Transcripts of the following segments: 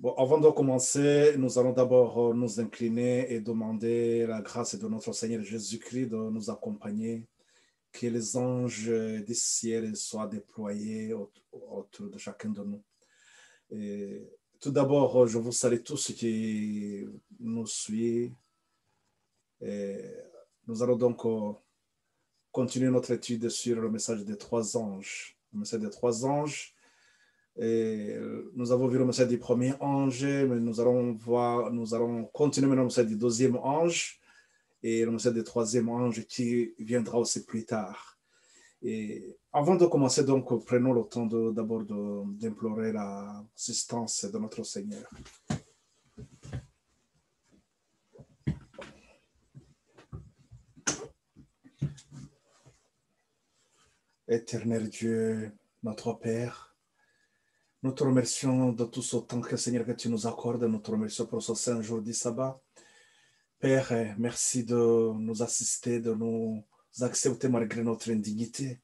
Bon, avant de commencer, nous allons d'abord nous incliner et demander la grâce de notre Seigneur Jésus-Christ de nous accompagner, que les anges du ciel soient déployés autour de chacun de nous. Et tout d'abord, je vous salue tous ceux qui nous suivent. Et nous allons donc continuer notre étude sur le message des trois anges. Le message des trois anges. Et nous avons vu le message du premier ange, mais nous allons continuer maintenant le message du deuxième ange et le message du troisième ange qui viendra aussi plus tard. Et avant de commencer, donc, prenons le temps d'abord d'implorer l'assistance de notre Seigneur. Éternel Dieu, notre Père, nous te remercions de tout ce temps que, Seigneur, que tu nous accordes. Nous te remercions pour ce saint jour du sabbat. Père, merci de nous assister, de nous accepter malgré notre indignité.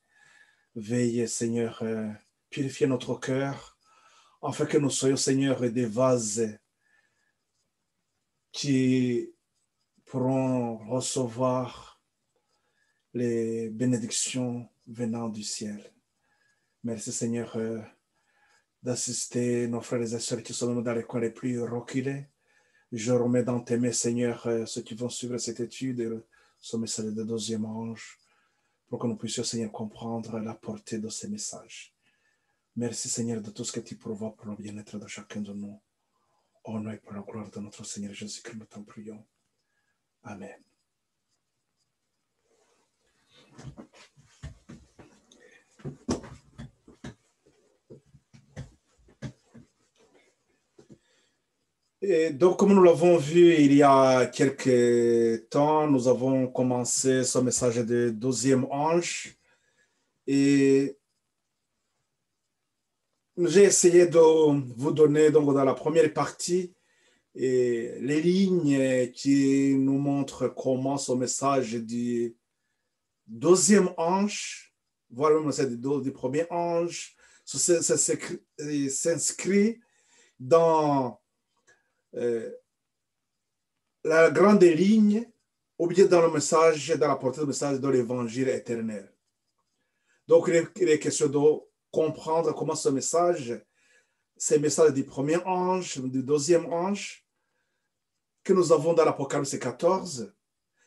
Veille, Seigneur, purifier notre cœur, afin que nous soyons, Seigneur, des vases qui pourront recevoir les bénédictions venant du ciel. Merci, Seigneur, d'assister nos frères et sœurs qui sont dans les coins les plus reculés. Je remets dans tes mains, Seigneur, ceux qui vont suivre cette étude et ce message de deuxième ange, pour que nous puissions, Seigneur, comprendre la portée de ces messages. Merci, Seigneur, de tout ce que tu pourvois pour le bien-être de chacun de nous. Au nom et pour la gloire de notre Seigneur Jésus-Christ, nous t'en prions. Amen. Et donc, comme nous l'avons vu il y a quelques temps, nous avons commencé ce message de deuxième ange. Et j'ai essayé de vous donner, donc, dans la première partie, les lignes qui nous montrent comment ce message du deuxième ange, voilà le message du premier ange, s'inscrit dans la grande ligne, ou bien dans le message, dans la portée du message de l'évangile éternel. Donc, il est question de comprendre comment ce message, ces messages du premier ange, du deuxième ange, que nous avons dans l'Apocalypse 14,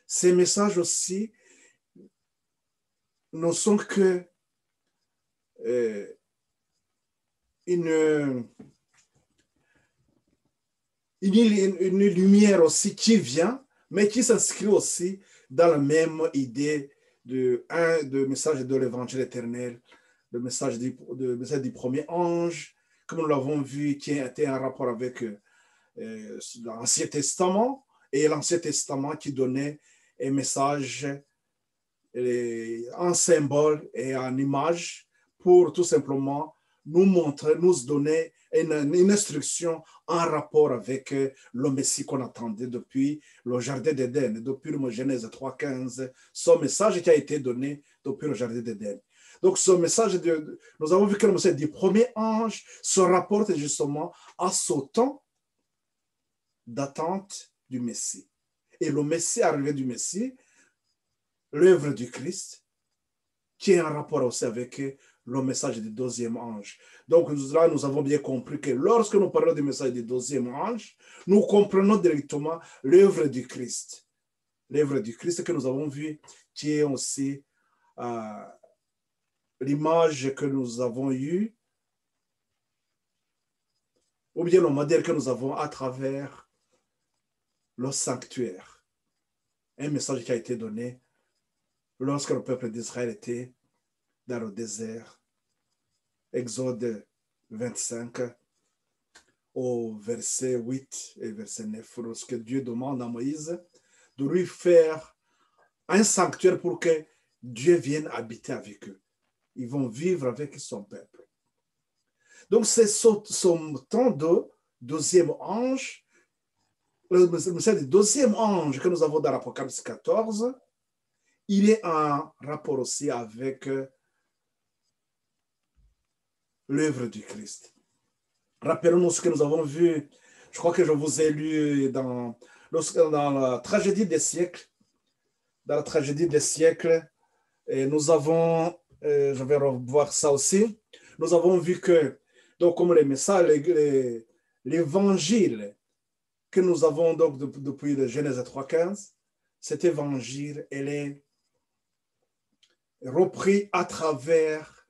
ces messages aussi ne sont que une lumière aussi qui vient, mais qui s'inscrit aussi dans la même idée de message de l'évangile éternel, le message du premier ange, comme nous l'avons vu, qui était en rapport avec l'Ancien Testament, et l'Ancien Testament qui donnait un message, un symbole et une image pour tout simplement nous montrer, nous donner une instruction en rapport avec le Messie qu'on attendait depuis le Jardin d'Éden, depuis le Genèse 3.15, ce message qui a été donné depuis le Jardin d'Éden. Donc, ce message, nous avons vu que le message du premier ange se rapporte justement à ce temps d'attente du Messie. Et le Messie, arrivé du Messie, l'œuvre du Christ, qui est en rapport aussi avec le message du deuxième ange. Donc là, nous avons bien compris que lorsque nous parlons du message du deuxième ange, nous comprenons directement l'œuvre du Christ. L'œuvre du Christ que nous avons vu, qui est aussi l'image que nous avons eue, ou bien le modèle que nous avons à travers le sanctuaire. Un message qui a été donné lorsque le peuple d'Israël était dans le désert. Exode 25, au verset 8 et verset 9, lorsque Dieu demande à Moïse de lui faire un sanctuaire pour que Dieu vienne habiter avec eux. Ils vont vivre avec son peuple. Donc, c'est ce temps de deuxième ange, le message du deuxième ange que nous avons dans l'Apocalypse 14, il est en rapport aussi avec l'œuvre du Christ. Rappelons-nous ce que nous avons vu Je crois que je vous ai lu dans la tragédie des siècles. Dans la tragédie des siècles, et nous avons, je vais revoir ça aussi, nous avons vu que, donc comme les messages, l'évangile que nous avons donc depuis le Genèse 3.15, cet évangile, elle est repris à travers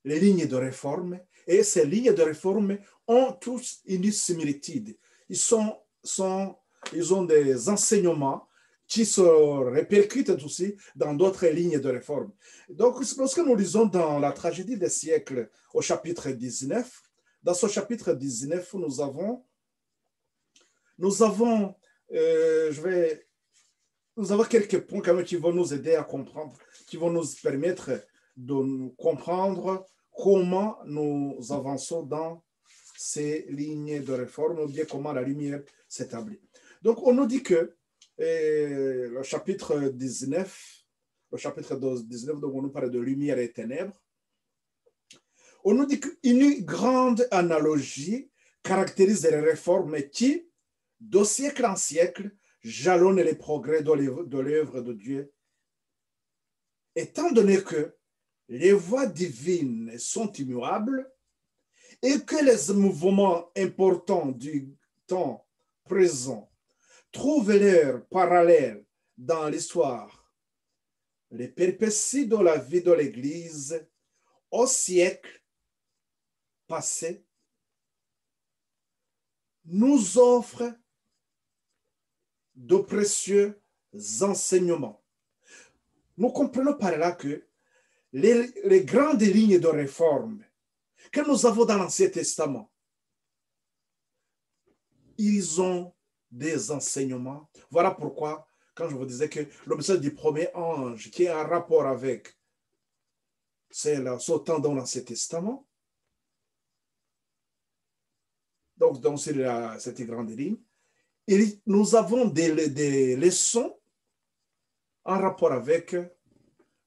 les lignes de réforme, et ces lignes de réforme ont tous une similitude. Ils ont des enseignements qui se répercutent aussi dans d'autres lignes de réforme. Donc, lorsque nous lisons dans la tragédie des siècles au chapitre 19, dans ce chapitre 19, nous avons quelques points quand même qui vont nous aider à comprendre, qui vont nous permettre de comprendre comment nous avançons dans ces lignes de réforme, ou bien comment la lumière s'établit. Donc, on nous dit que le chapitre 19, donc on nous parle de lumière et ténèbres. On nous dit qu'une grande analogie caractérise les réformes qui, de siècle en siècle, jalonnent les progrès de l'œuvre de Dieu. Étant donné que les voies divines sont immuables et que les mouvements importants du temps présent trouvent leur parallèle dans l'histoire, les péripéties de la vie de l'Église au siècle passé nous offrent de précieux enseignements. Nous comprenons par là que les grandes lignes de réforme que nous avons dans l'Ancien Testament, ils ont des enseignements. Voilà pourquoi, quand je vous disais que le message du premier ange, qui a un rapport avec ce temps dans l'Ancien Testament, donc dans cette grande ligne, et nous avons des leçons en rapport avec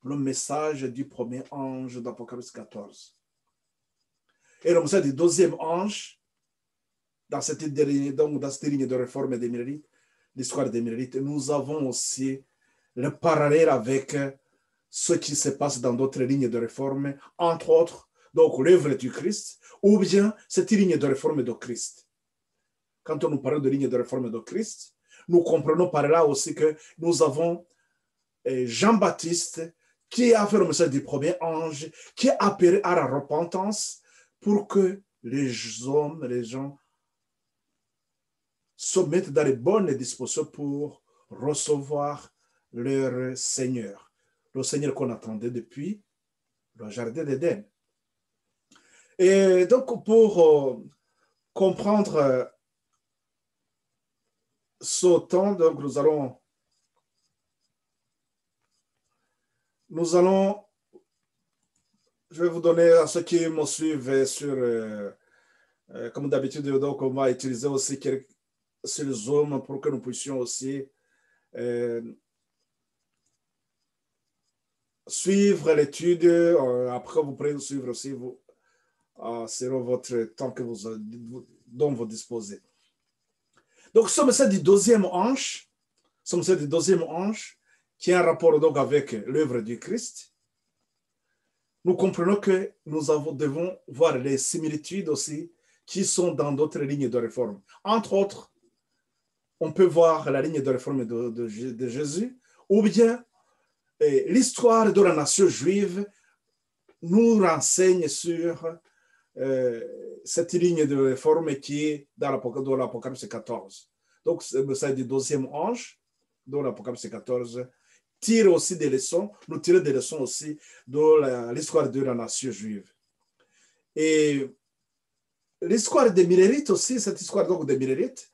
le message du premier ange d'Apocalypse 14. Et le message du deuxième ange, dans cette ligne de réforme des Mérite, l'histoire des Mérite, nous avons aussi le parallèle avec ce qui se passe dans d'autres lignes de réforme, entre autres, donc l'œuvre du Christ, ou bien cette ligne de réforme de Christ. Quand on nous parle de ligne de réforme de Christ, nous comprenons par là aussi que nous avons Jean-Baptiste qui a fait le message du premier ange, qui a appelé à la repentance pour que les gens se mettent dans les bonnes dispositions pour recevoir leur Seigneur. Le Seigneur qu'on attendait depuis le jardin d'Éden. Et donc, pour comprendre ce temps, donc nous allons, je vais vous donner à ceux qui me suivent sur, comme d'habitude, donc on va utiliser aussi sur le Zoom pour que nous puissions aussi suivre l'étude. Après, vous pourrez suivre aussi selon votre temps dont vous disposez. Donc, ce message du deuxième ange, qui a un rapport donc avec l'œuvre du Christ, nous comprenons que nous devons voir les similitudes aussi qui sont dans d'autres lignes de réforme. Entre autres, on peut voir la ligne de réforme de Jésus, ou bien l'histoire de la nation juive nous renseigne sur cette ligne de réforme qui est dans l'Apocalypse 14. Donc, c'est le message du deuxième ange, dans l'Apocalypse 14, tire aussi des leçons, nous tirons des leçons aussi de l'histoire de la nation juive. Et l'histoire des Milérites aussi, cette histoire donc des Milérites,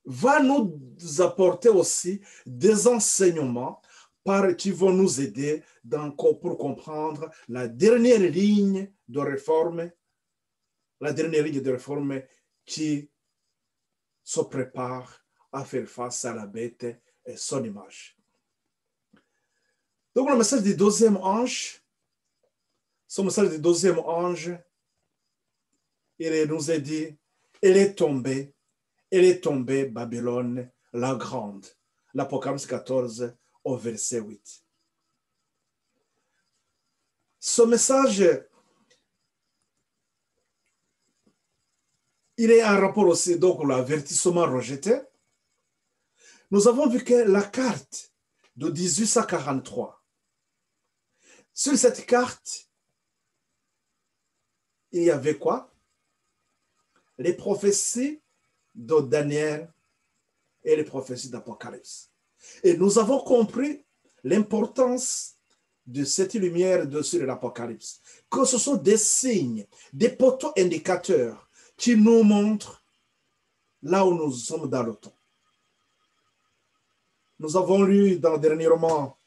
va nous apporter aussi des enseignements qui vont nous aider pour comprendre la dernière ligne de réforme, qui se prépare à faire face à la bête et son image. Donc, le message du deuxième ange, il nous est dit elle est tombée, Babylone, la grande. L'Apocalypse 14 au verset 8. Ce message, il est en rapport aussi donc l'avertissement rejeté. Nous avons vu que la carte de 1843, sur cette carte, il y avait quoi? Les prophéties de Daniel et les prophéties d'Apocalypse. Et nous avons compris l'importance de cette lumière sur l'Apocalypse, que ce sont des signes, des poteaux indicateurs qui nous montrent là où nous sommes dans le temps. Nous avons lu dernièrement,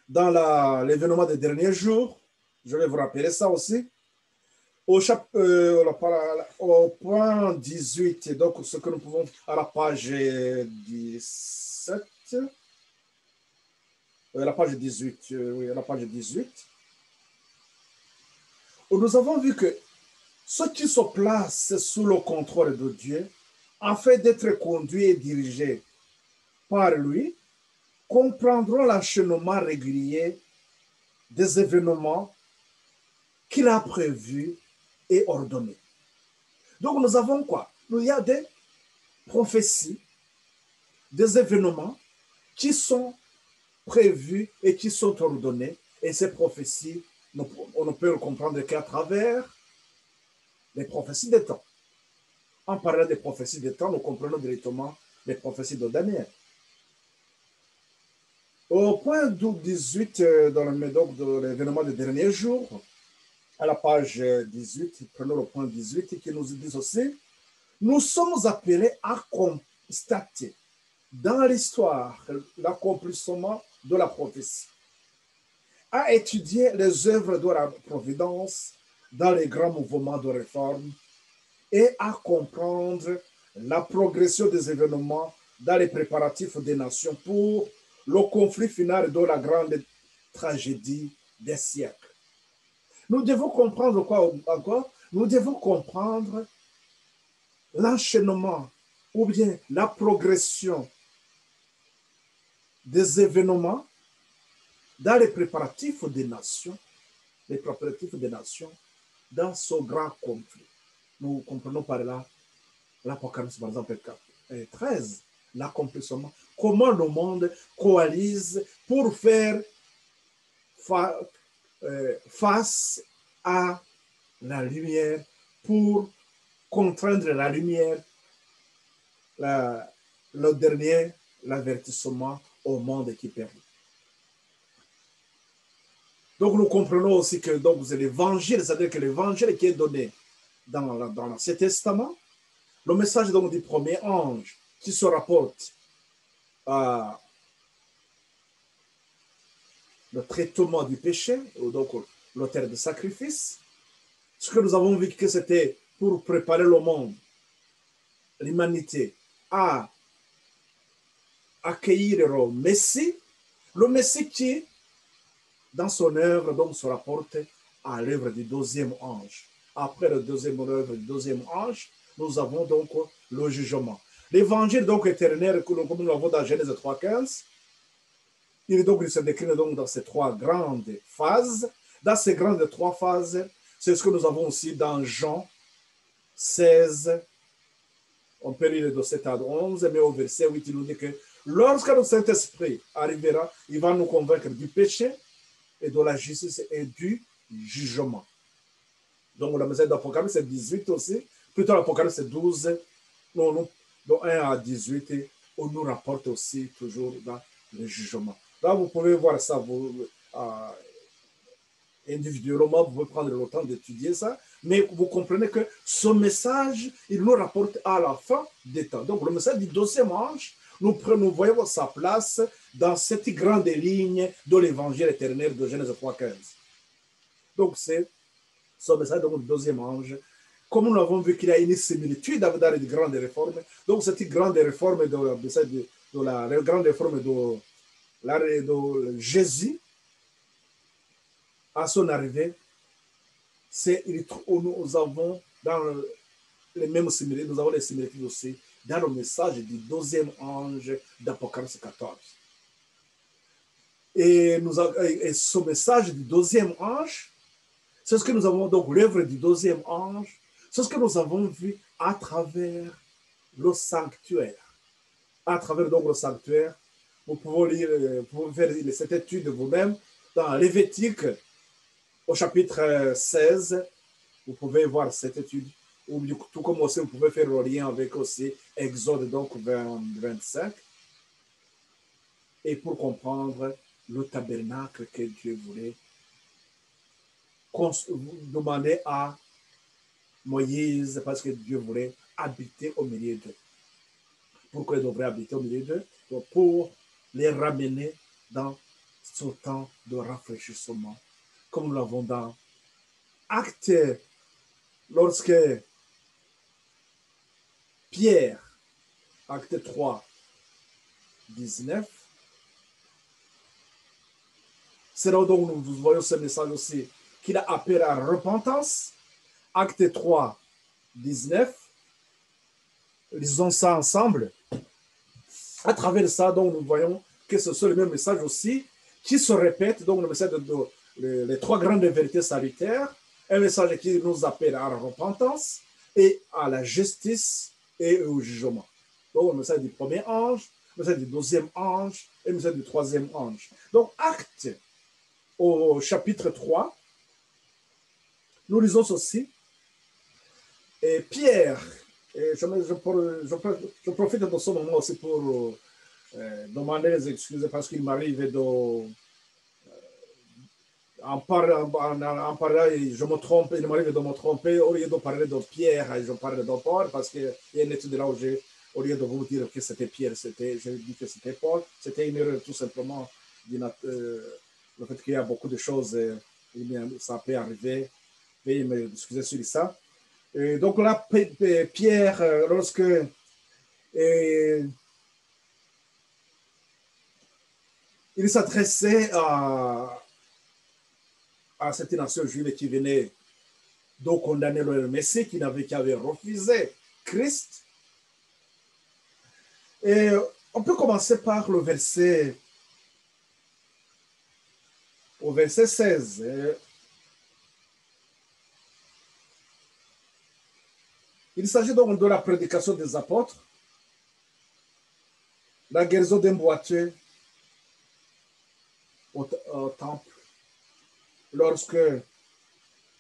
dans l'événement des derniers jours, je vais vous rappeler ça aussi, au point 18, donc ce que nous pouvons, à la page 17, la page 18, oui, la page 18, où nous avons vu que ceux qui se placent sous le contrôle de Dieu, afin d'être conduits et dirigés par lui, comprendront l'enchaînement régulier des événements qu'il a prévus et ordonnés. Donc nous avons quoi? Il y a des prophéties, des événements qui sont prévus et qui sont ordonnés. Et ces prophéties, on ne peut le comprendre qu'à travers les prophéties des temps. En parlant des prophéties des temps, nous comprenons directement les prophéties de Daniel. Au point 18, dans le médoc de l'événement des derniers jours, à la page 18, prenons le point 18 qui nous dit aussi, nous sommes appelés à constater dans l'histoire l'accomplissement de la prophétie, à étudier les œuvres de la providence dans les grands mouvements de réforme et à comprendre la progression des événements dans les préparatifs des nations pour le conflit final de la grande tragédie des siècles. Nous devons comprendre quoi encore? Nous devons comprendre l'enchaînement ou bien la progression des événements dans les préparatifs des nations, dans ce grand conflit. Nous comprenons par là l'Apocalypse, par exemple, 13, l'accomplissement. Comment le monde coalise pour faire face à la lumière, pour contraindre la lumière, le dernier, l'avertissement au monde qui perd. Donc nous comprenons aussi que c'est l'évangile, c'est-à-dire que l'évangile qui est donné dans l'Ancien Testament, le message donc du premier ange qui se rapporte à le traitement du péché, donc l'autel de sacrifice, ce que nous avons vu que c'était pour préparer le monde, l'humanité, à accueillir le Messie qui, dans son œuvre, donc se rapporte à l'œuvre du deuxième ange. Après le deuxième œuvre du deuxième ange, nous avons donc le jugement. L'évangile donc éternel, comme nous l'avons dans Genèse 3,15, il se décline donc dans ces trois grandes phases. Dans ces grandes trois phases, c'est ce que nous avons aussi dans Jean 16, on peut lire de 7 à 11, mais au verset 8, il nous dit que lorsque le Saint-Esprit arrivera, il va nous convaincre du péché et de la justice et du jugement. Donc, le message d'Apocalypse, c'est 18 aussi. Plutôt, l'Apocalypse, c'est 12. Donc, 1 à 18, on nous rapporte aussi toujours dans le jugement. Là, vous pouvez voir ça individuellement, vous pouvez prendre le temps d'étudier ça, mais vous comprenez que ce message, il nous rapporte à la fin des temps. Donc, le message du deuxième ange, nous voyons sa place dans cette grande ligne de l'évangile éternel de Genèse 3,15. Donc, c'est ce message du deuxième ange. Comme nous l'avons vu qu'il y a une similitude dans les grandes réformes, donc cette grande réforme de la grande réforme de Jésus, à son arrivée, nous avons dans les mêmes similitudes, nous avons les similitudes aussi dans le message du deuxième ange d'Apocalypse 14. Et ce message du deuxième ange, c'est ce que nous avons, donc l'œuvre du deuxième ange, c'est ce que nous avons vu à travers le sanctuaire. À travers donc le sanctuaire, vous pouvez faire cette étude vous-même dans Lévitique, au chapitre 16, vous pouvez voir cette étude. Ou tout comme aussi, vous pouvez faire le lien avec aussi Exode donc 25. Et pour comprendre le tabernacle que Dieu voulait demander à Moïse, parce que Dieu voulait habiter au milieu d'eux. Pourquoi il devrait habiter au milieu d'eux? Pour les ramener dans ce temps de rafraîchissement, comme nous l'avons dans Actes, lorsque Pierre, Acte 3, 19, c'est là où nous voyons ce message aussi, qu'il a appelé à repentance. Acte 3, 19, lisons ça ensemble. À travers ça, donc, nous voyons que ce sont les mêmes messages aussi qui se répètent, donc le message les trois grandes vérités salutaires, un message qui nous appelle à la repentance et à la justice et au jugement. Donc, le message du premier ange, le message du deuxième ange et le message du troisième ange. Donc, Acte, au chapitre 3, nous lisons ceci. Et Pierre, et je profite de ce moment aussi pour demander les excuses parce qu'il m'arrive de... En parlant, je me trompe, il m'arrive de me tromper. Au lieu de parler de Pierre, je parle de Paul parce qu'il y a une étude là où au lieu de vous dire que c'était Pierre, j'ai dit que c'était Paul. C'était une erreur tout simplement. Le fait qu'il y a beaucoup de choses, ça peut arriver. Veuillez m'excuser sur ça. Et donc là, Pierre, lorsque il s'adressait à cette nation juive qui venait de condamner le Messie, qui avait refusé Christ. Et on peut commencer par le verset, au verset 16. Il s'agit donc de la prédication des apôtres, la guérison d'un boiteux au temple, lorsque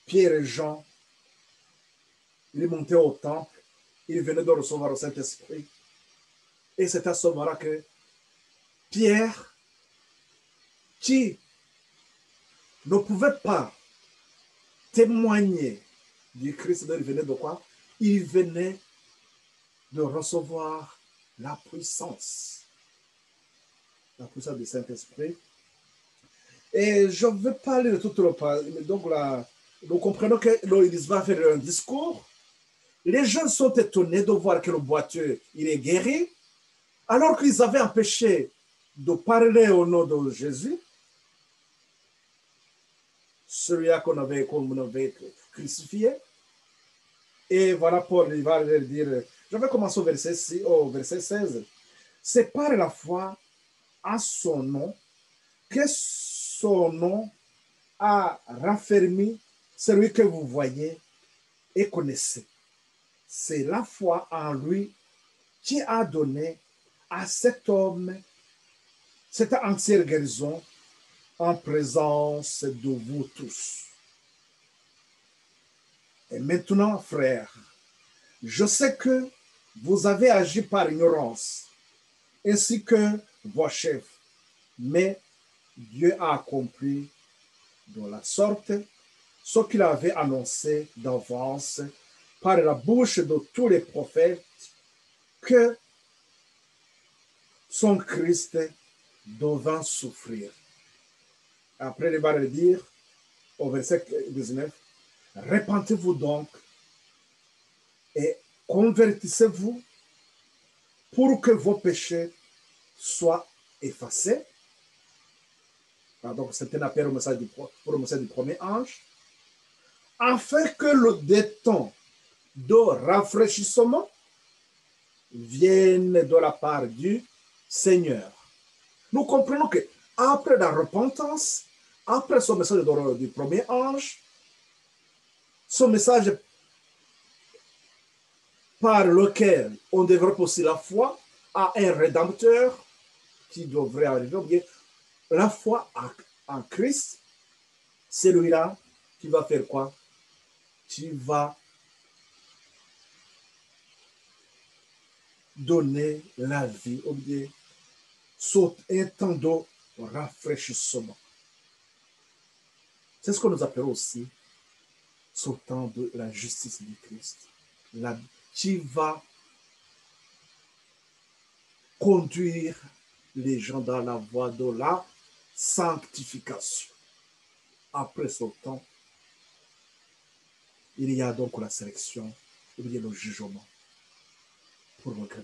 Pierre et Jean, ils montaient au temple, ils venaient de recevoir le Saint-Esprit. Et c'est à ce moment-là que Pierre, qui ne pouvait pas témoigner du Christ, il venait de quoi? Il venait de recevoir la puissance du Saint-Esprit. Et je ne vais pas lire tout le passage. Donc là, nous comprenons qu'il va faire un discours. Les gens sont étonnés de voir que le boiteux, il est guéri, alors qu'ils avaient empêché de parler au nom de Jésus, celui-là qu'on avait crucifié. Et voilà, Paul, il va leur dire, je vais commencer au verset 16. C'est par la foi à son nom que son nom a raffermi celui que vous voyez et connaissez. C'est la foi en lui qui a donné à cet homme cette entière guérison en présence de vous tous. Et maintenant, frères, je sais que vous avez agi par ignorance, ainsi que vos chefs, mais Dieu a accompli de la sorte ce qu'il avait annoncé d'avance par la bouche de tous les prophètes que son Christ devant souffrir. Après, il va le dire au verset 19, repentez-vous donc et convertissez-vous pour que vos péchés soient effacés. Donc, c'est un appel au message pour le message du premier ange, afin que le temps de rafraîchissement viennent de la part du Seigneur. Nous comprenons que après la repentance, après ce message du premier ange, ce message par lequel on développe aussi la foi à un rédempteur qui devrait arriver, bien la foi en Christ, celui-là qui va faire quoi? Qui va donner la vie, ou bien un temps de rafraîchissement. C'est ce que nous appelons aussi ce temps de la justice du Christ, qui va conduire les gens dans la voie de la sanctification. Après ce temps, il y a donc la sélection, il y a le jugement pour le grand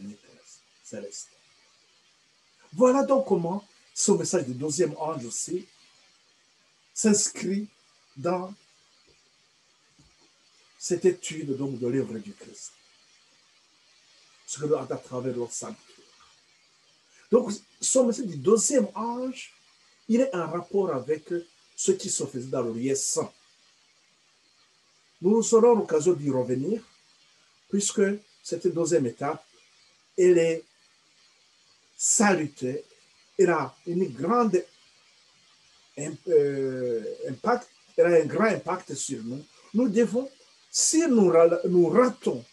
céleste. Voilà donc comment ce message du deuxième ange aussi s'inscrit dans cette étude donc de l'œuvre du Christ. Ce que à travers leur sanctuaire. Donc, ce message du deuxième ange, il est en rapport avec ce qui se faisait dans le lieu saint. Nous aurons l'occasion d'y revenir, puisque cette deuxième étape, elle est salutaire, elle a une grande impact, elle a un grand impact sur nous. Nous devons, si nous ratons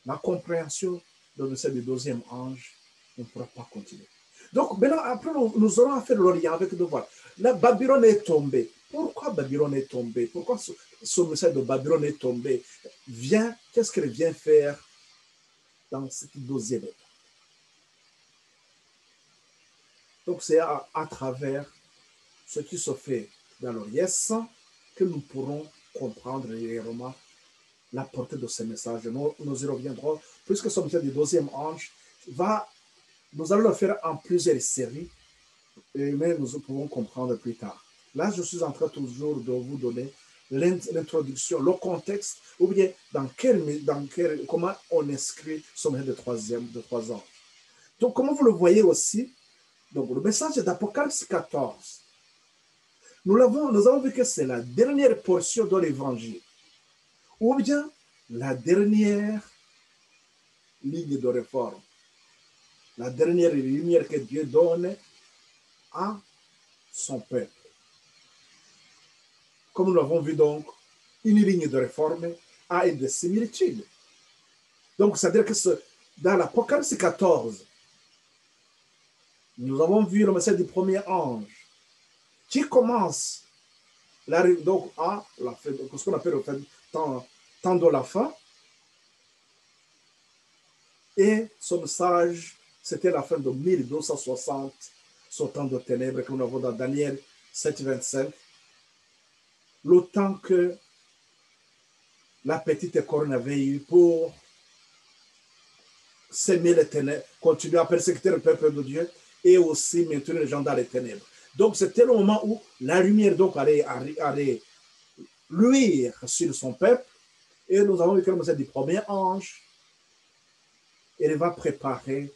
la compréhension de message du deuxième ange, on ne pourra pas continuer. Donc, maintenant, après, nous aurons à faire le lien avec le devoir. La Babylone est tombée. Pourquoi Babylone est tombée? Pourquoi ce message de Babylone est tombé vient, qu'est-ce qu'elle vient faire dans cette deuxième étape? Donc, c'est à travers ce qui se fait dans le yes que nous pourrons comprendre réellement la portée de ce message. Nous y reviendrons, puisque ce message du deuxième ange nous allons le faire en plusieurs séries, mais nous pouvons comprendre plus tard. Là, je suis en train toujours de vous donner l'introduction, le contexte, ou bien comment on inscrit ce message de trois anges. Donc, comme vous le voyez aussi, donc, le message d'Apocalypse 14, nous avons vu que c'est la dernière portion de l'évangile, ou bien la dernière ligne de réforme, la dernière lumière que Dieu donne à son peuple. Comme nous l'avons vu donc, une ligne de réforme a une similitude. Donc, c'est-à-dire que dans l'Apocalypse 14, nous avons vu le message du premier ange qui commence donc à ce qu'on appelle le temps de la fin. Et ce message, c'était la fin de 1260, ce temps de ténèbres que nous avons dans Daniel 7, 25. Le temps que la petite corne avait eu pour s'aimer les ténèbres, continuer à persécuter le peuple de Dieu et aussi maintenir les gens dans les ténèbres. Donc, c'était le moment où la lumière donc allait luire sur son peuple. Et nous avons vu que le message du premier ange, il va préparer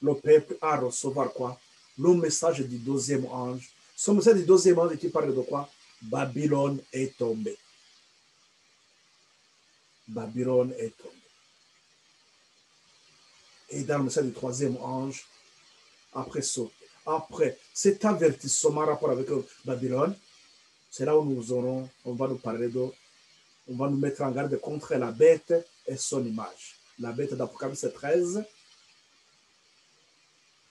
le peuple à recevoir quoi? Le message du deuxième ange. Ce message du deuxième ange qui parle de quoi? Babylone est tombée. Babylone est tombée. Et dans le message du troisième ange, après cet avertissement rapport avec Babylone, c'est là où on va nous parler on va nous mettre en garde contre la bête et son image. La bête d'Apocalypse 13,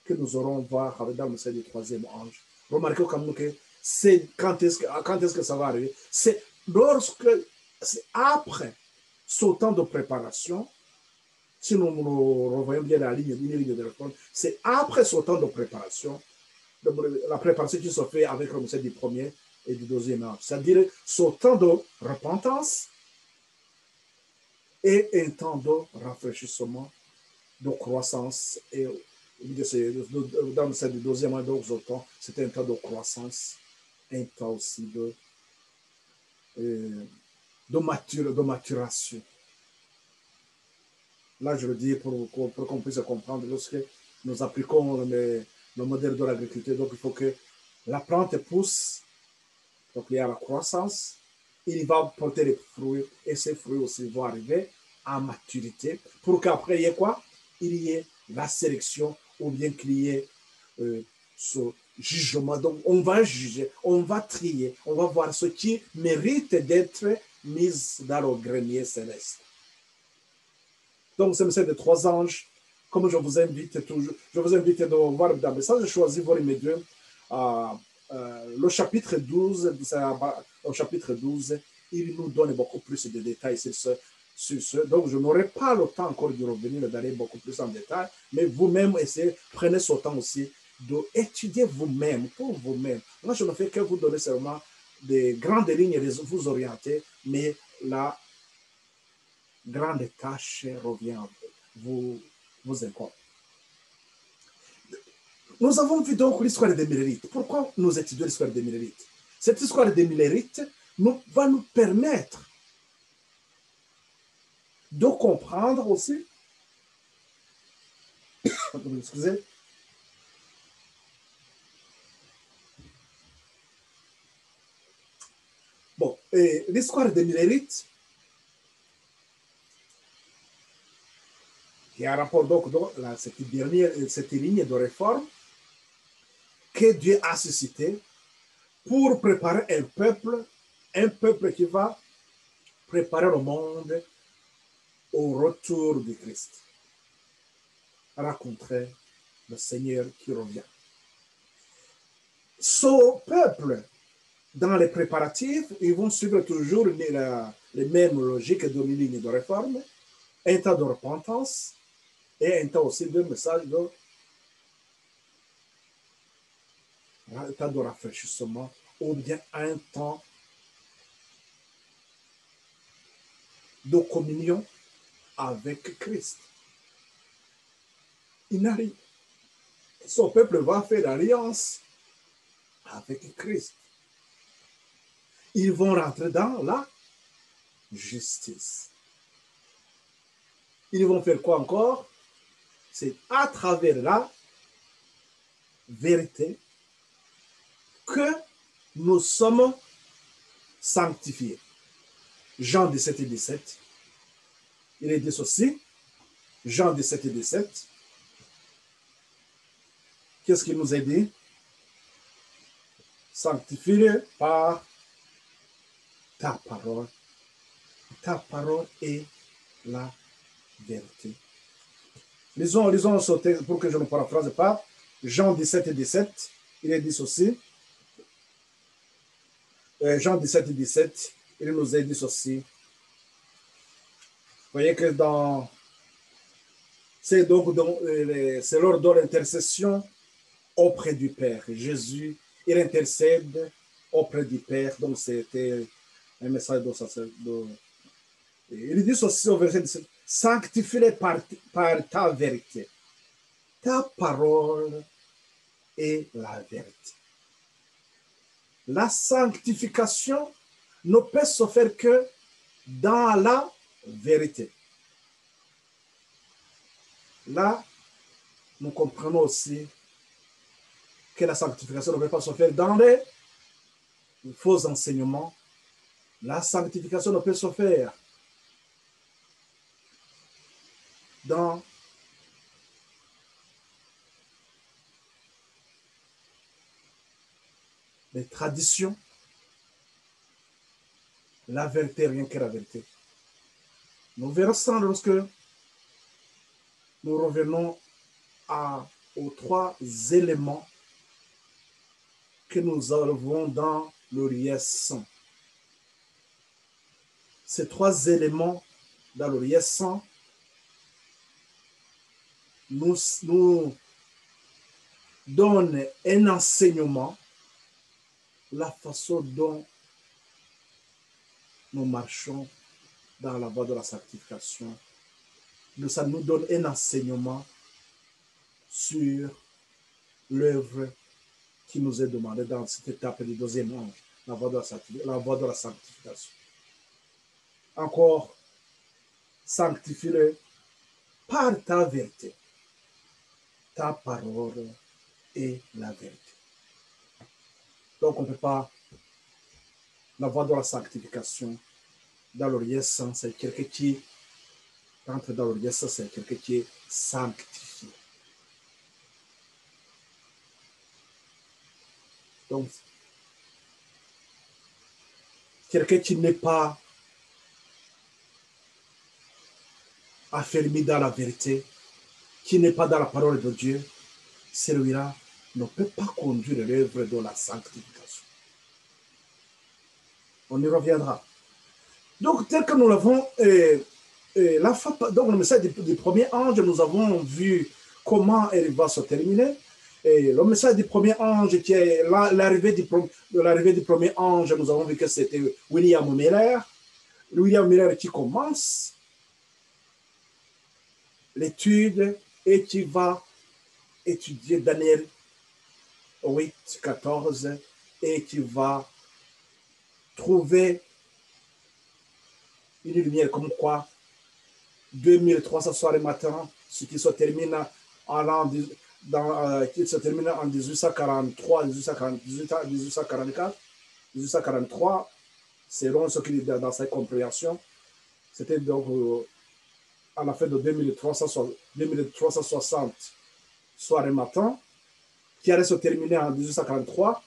que nous aurons voir dans le message du troisième ange. Remarquez comme nous que c'est quand est-ce que ça va arriver? C'est après ce temps de préparation. Si nous revoyons bien une ligne de réponse, c'est après ce temps de préparation, la préparation qui se fait avec le message du premier et du deuxième ange. C'est-à-dire ce temps de repentance et un temps de rafraîchissement, de croissance. Et dans le message du deuxième ange, d'autres temps, c'était un temps de croissance, un temps aussi de maturation. Là, je le dis pour qu'on puisse comprendre, lorsque nous appliquons le modèle de l'agriculture, donc il faut que la plante pousse, donc il y a la croissance, il va porter les fruits, et ces fruits aussi vont arriver à maturité, pour qu'après, il y ait quoi? Il y ait la sélection, ou bien qu'il y ait ce jugement. Donc, on va juger, on va trier, on va voir ce qui mérite d'être mis dans le grenier céleste. Donc, c'est le message des trois anges. Comme je vous invite toujours, je vous invite de voir dans le message, j'ai choisi volume 2, le chapitre 12, au chapitre 12, il nous donne beaucoup plus de détails sur ce. Donc, je n'aurai pas le temps encore de revenir, d'aller beaucoup plus en détail, mais vous-même, essayez, prenez ce temps aussi d'étudier vous-même, pour vous-même. Moi, je ne fais que vous donner seulement des grandes lignes et vous orienter, mais la grande tâche revient, vous incombe. Nous avons vu donc l'histoire des Millérites. Pourquoi nous étudions l'histoire des Millérites? Cette histoire des Millérites va nous permettre de comprendre aussi, excusez, bon, l'histoire des Millérites, qui a rapport donc dans cette ligne de réforme que Dieu a suscité pour préparer un peuple qui va préparer le monde au retour du Christ, rencontrer le Seigneur qui revient. Ce peuple, dans les préparatifs, ils vont suivre toujours les mêmes logiques de ligne de réforme, un temps de repentance et un temps aussi de message un temps de rafraîchissement, ou bien un temps de communion avec Christ. Son peuple va faire l'alliance avec Christ. Ils vont rentrer dans la justice. Ils vont faire quoi encore? C'est à travers la vérité que nous sommes sanctifiés. Jean 17 et 17, il est dit ceci, Jean 17 et 17, qu'est-ce qu'il nous a dit? Sanctifié par ta parole. Ta parole est la vérité. Lisons ce texte pour que je ne paraphrase pas. Jean 17 et 17, il est dit ceci. Jean 17 et 17, il nous a dit ceci. Vous voyez que c'est lors de l'intercession auprès du Père. Jésus, il intercède auprès du Père. Donc, c'était un message il dit ceci au verset 17. Sanctifie-les par ta vérité. Ta parole est la vérité. La sanctification ne peut se faire que dans la vérité. Là, nous comprenons aussi que la sanctification ne peut pas se faire dans les faux enseignements. La sanctification ne peut se faire dans les traditions. La vérité, rien que la vérité. Nous verrons ça lorsque nous revenons aux trois éléments que nous avons dans le lieu saint. Ces trois éléments dans le lieu saint nous donnent un enseignement, la façon dont nous marchons dans la voie de la sanctification. Ça nous donne un enseignement sur l'œuvre qui nous est demandée dans cette étape du deuxième ange, la voie de la sanctification. Encore, sanctifie-le par ta vérité. Ta parole est la vérité. Donc, on ne peut pas l'avoir dans la sanctification. Dans le lieu saint, c'est quelqu'un qui entre dans le lieu saint, c'est quelqu'un qui est sanctifié. Donc, quelqu'un qui n'est pas affermi dans la vérité, qui n'est pas dans la parole de Dieu, celui-là ne peut pas conduire l'œuvre de la sanctification. On y reviendra. Donc, tel que nous l'avons, donc le message du premier ange, nous avons vu comment il va se terminer. Et le message du premier ange, qui est l'arrivée du premier ange, nous avons vu que c'était William Miller. William Miller qui commence l'étude et qui va étudier Daniel 8, 14 et qui va trouver une lumière comme quoi 2300 soirs et matin, ce qui se termine qui se termine en 1843, 1844, 1843, selon ce qu'il dit dans sa compréhension. C'était donc à la fin de 2360 soirs et matin, qui allait se terminer en 1843.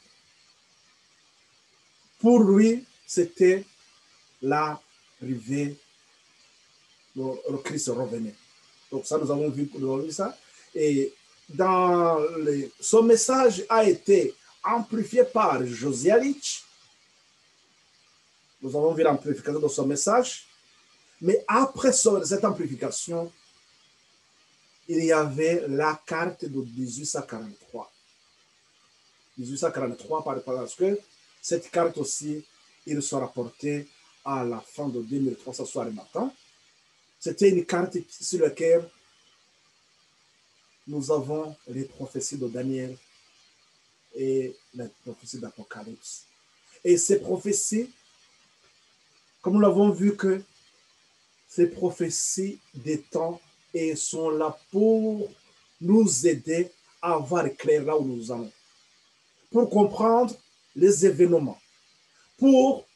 Pour lui, c'était l'arrivée, le Christ revenait. Donc ça, nous avons vu ça. Et son message a été amplifié par Josiah-Litch. Nous avons vu l'amplification de son message. Mais après cette amplification, il y avait la carte de 1843. 1843, parce que cette carte aussi, il se rapportait à la fin de 2300 soirs et matin. C'était une carte sur laquelle nous avons les prophéties de Daniel et les prophéties d'Apocalypse. Et ces prophéties, comme nous l'avons vu que ces prophéties des temps et sont là pour nous aider à voir clair là où nous allons, pour comprendre les événements, pour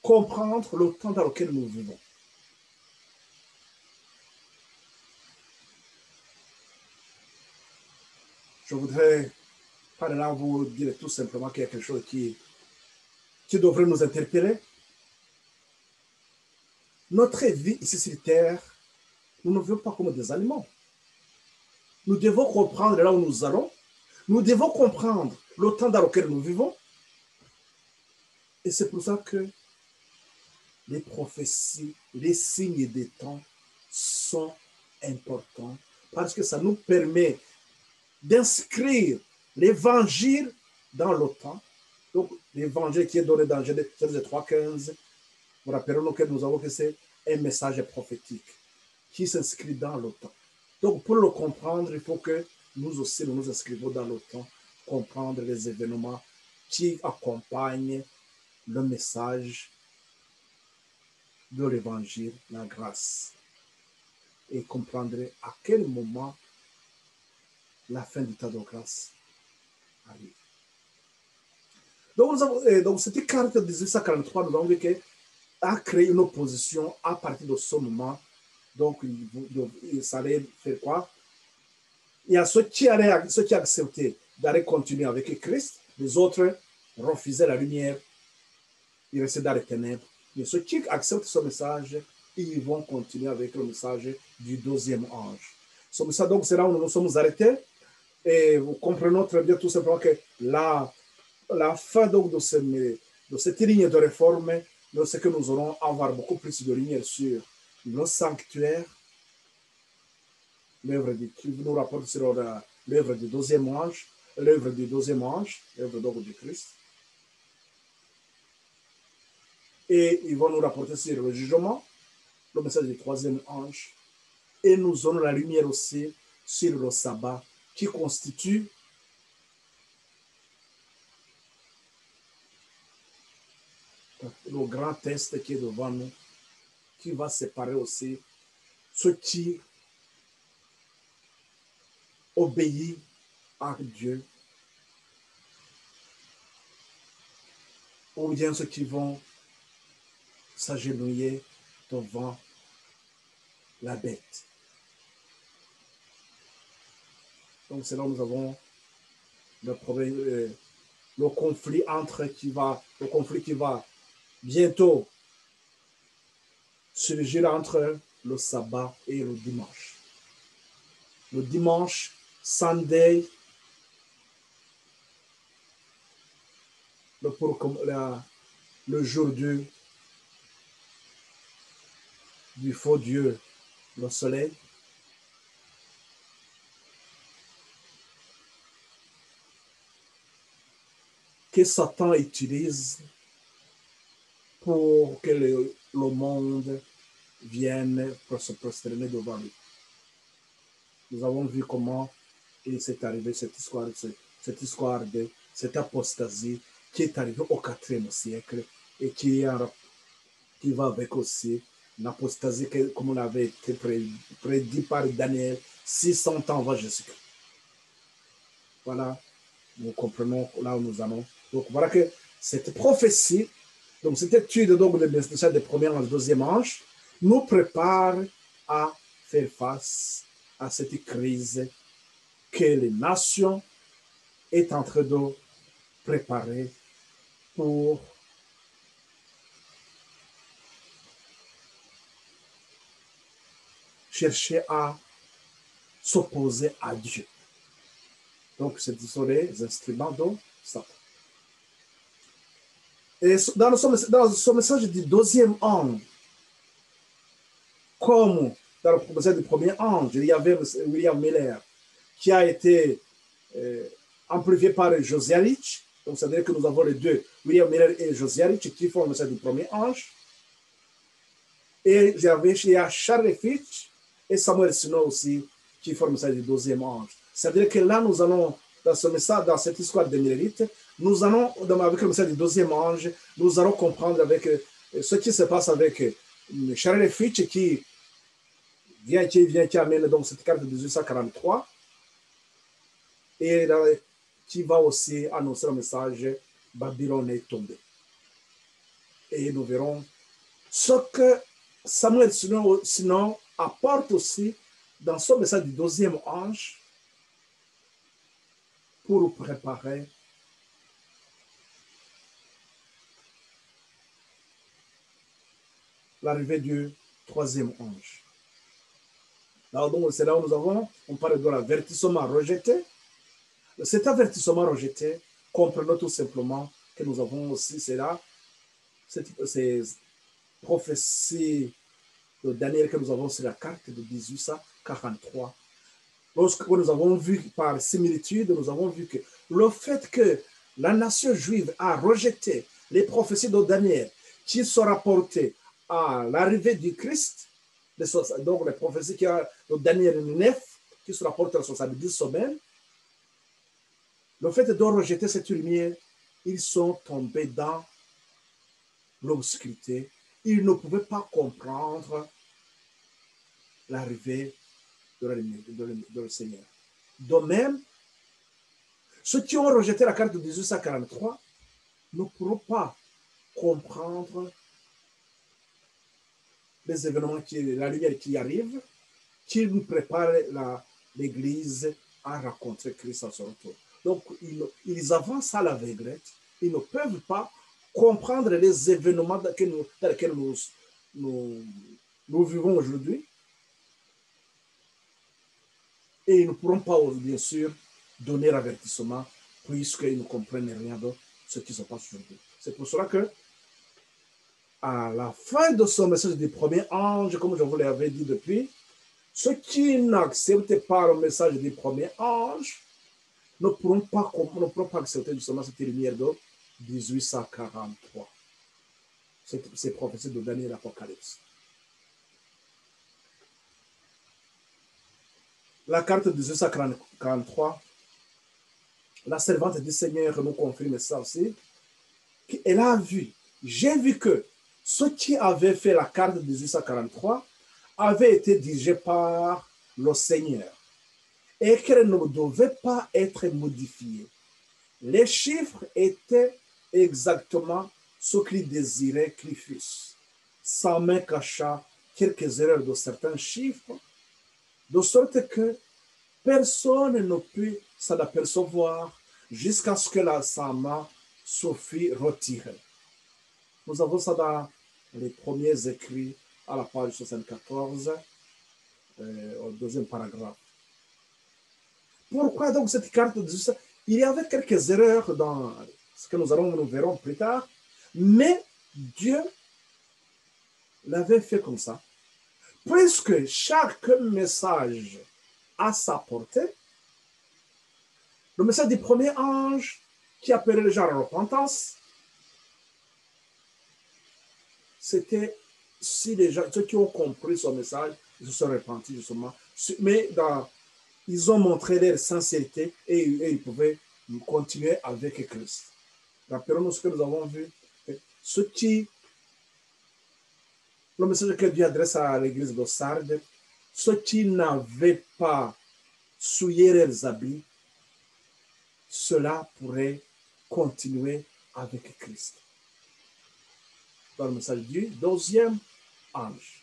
comprendre le temps dans lequel nous vivons. Je voudrais, par là, vous dire tout simplement qu'il y a quelque chose qui devrait nous interpeller. Notre vie ici sur terre, nous ne vivons pas comme des animaux. Nous devons comprendre là où nous allons. Nous devons comprendre le temps dans lequel nous vivons. Et c'est pour ça que les prophéties, les signes des temps sont importants parce que ça nous permet d'inscrire l'évangile dans le temps. Donc, l'évangile qui est donné dans Genèse 3,15, nous rappelons que nous avons que c'est un message prophétique qui s'inscrit dans le temps. Donc, pour le comprendre, il faut que nous aussi nous inscrivons dans le temps, comprendre les événements qui accompagnent le message de l'évangile, la grâce, et comprendre à quel moment la fin du temps de grâce arrive. Donc cette carte de 1843, nous avons vu qu'elle a créé une opposition à partir de ce moment. Donc, ça allait faire quoi? Il y a ceux qui acceptaient d'aller continuer avec Christ, les autres refusaient la lumière, ils restaient dans les ténèbres. Mais ceux qui acceptent ce message, ils vont continuer avec le message du deuxième ange. Ce message, donc, c'est là où nous nous sommes arrêtés. Et vous comprenez très bien tout simplement que la fin donc, de cette ligne de réforme, c'est que nous allons avoir beaucoup plus de lumière sur le sanctuaire, l'œuvre qui nous rapporte sur l'œuvre du deuxième ange, l'œuvre donc du Christ. Et ils vont nous rapporter sur le jugement, le message du troisième ange. Et nous aurons la lumière aussi sur le sabbat qui constitue le grand test qui est devant nous, qui va séparer aussi ceux qui obéissent à Dieu ou bien ceux qui vont s'agenouiller devant la bête. Donc c'est là où nous avons le problème, le conflit qui va bientôt surgir entre le sabbat et le dimanche. Le dimanche, Sunday, le jour du faux Dieu, le soleil. Que Satan utilise pour que le monde vienne pour se prosterner devant lui. Nous avons vu comment il s'est arrivé cette histoire de cette apostasie qui est arrivée au IVe siècle et qui va avec aussi l'apostasie comme on avait été prédit par Daniel 600 ans avant Jésus-Christ. Voilà, nous comprenons là où nous allons. Donc voilà que cette prophétie, donc cette étude donc, de message des premiers anges, deuxième ange, nous prépare à faire face à cette crise que les nations est en train de préparer pour chercher à s'opposer à Dieu. Donc, ce sont les instruments de Satan. Et dans son message du deuxième ange, comme dans le message du premier ange, il y avait William Miller qui a été amplifié par Josiarich. Donc, c'est-à-dire que nous avons les deux, William Miller et Josiarich, qui font le message du premier ange. Et il y a Charles Fitch et Samuel Snow aussi, qui font le message du deuxième ange. C'est-à-dire que là, nous allons, dans ce message, dans cette histoire des Millérites, nous allons, avec le message du deuxième ange, nous allons comprendre avec ce qui se passe avec Charles Fitch qui amène donc cette carte de 1843 et qui va aussi annoncer le message Babylone est tombée. Et nous verrons ce que Samuel sinon apporte aussi dans son message du deuxième ange pour préparer l'arrivée du troisième ange. Alors, donc, c'est là où on parle de l'avertissement rejeté. Cet avertissement rejeté, comprenons tout simplement que nous avons aussi, c'est là, ces prophéties de Daniel que nous avons sur la carte de 1843. Lorsque nous avons vu par similitude, nous avons vu que le fait que la nation juive a rejeté les prophéties de Daniel qui sont rapportées à l'arrivée du Christ, donc les prophéties de Daniel 9 qui sont rapportées à 70 semaines, le fait de rejeter cette lumière, ils sont tombés dans l'obscurité. Ils ne pouvaient pas comprendre l'arrivée de le Seigneur. De même, ceux qui ont rejeté la carte de 1843 ne pourront pas comprendre les événements, la lumière qui arrive, qui nous prépare l'Église à rencontrer Christ à son retour. Donc, ils avancent à l'aveuglette. Ils ne peuvent pas comprendre les événements dans lesquels nous vivons aujourd'hui. Et ils ne pourront pas, bien sûr, donner l'avertissement puisqu'ils ne comprennent rien de ce qui se passe aujourd'hui. C'est pour cela que, à la fin de son message du premier ange, comme je vous l'avais dit depuis, ceux qui n'acceptent pas le message du premier ange ne pourront pas accepter justement cette lumière de 1843. Ces prophéties de Daniel l'Apocalypse. La carte de 1843, la servante du Seigneur nous confirme ça aussi, qu'elle a vu j'ai vu que ceux qui avaient fait la carte de 1843 avaient été dirigés par le Seigneur et qu'elle ne devait pas être modifiée. Les chiffres étaient exactement ce qu'il désirait qu'ils fussent. Sa main cacha quelques erreurs de certains chiffres, de sorte que personne ne put s'en apercevoir jusqu'à ce que sa main se fût retirée. Nous avons ça dans les premiers écrits à la page 74, au deuxième paragraphe. Pourquoi donc cette carte de ça? Il y avait quelques erreurs dans ce que nous verrons plus tard, mais Dieu l'avait fait comme ça. Puisque chaque message a sa portée, le message du premier ange qui appelait les gens à la repentance, c'était si les gens, ceux qui ont compris son message, ils se sont repentis justement, mais ils ont montré leur sincérité et ils pouvaient continuer avec Christ. Rappelons-nous ce que nous avons vu. Le message que Dieu adresse à l'église de Sardes, ceux qui n'avaient pas souillé leurs habits, cela pourrait continuer avec Christ. Dans le message du deuxième ange.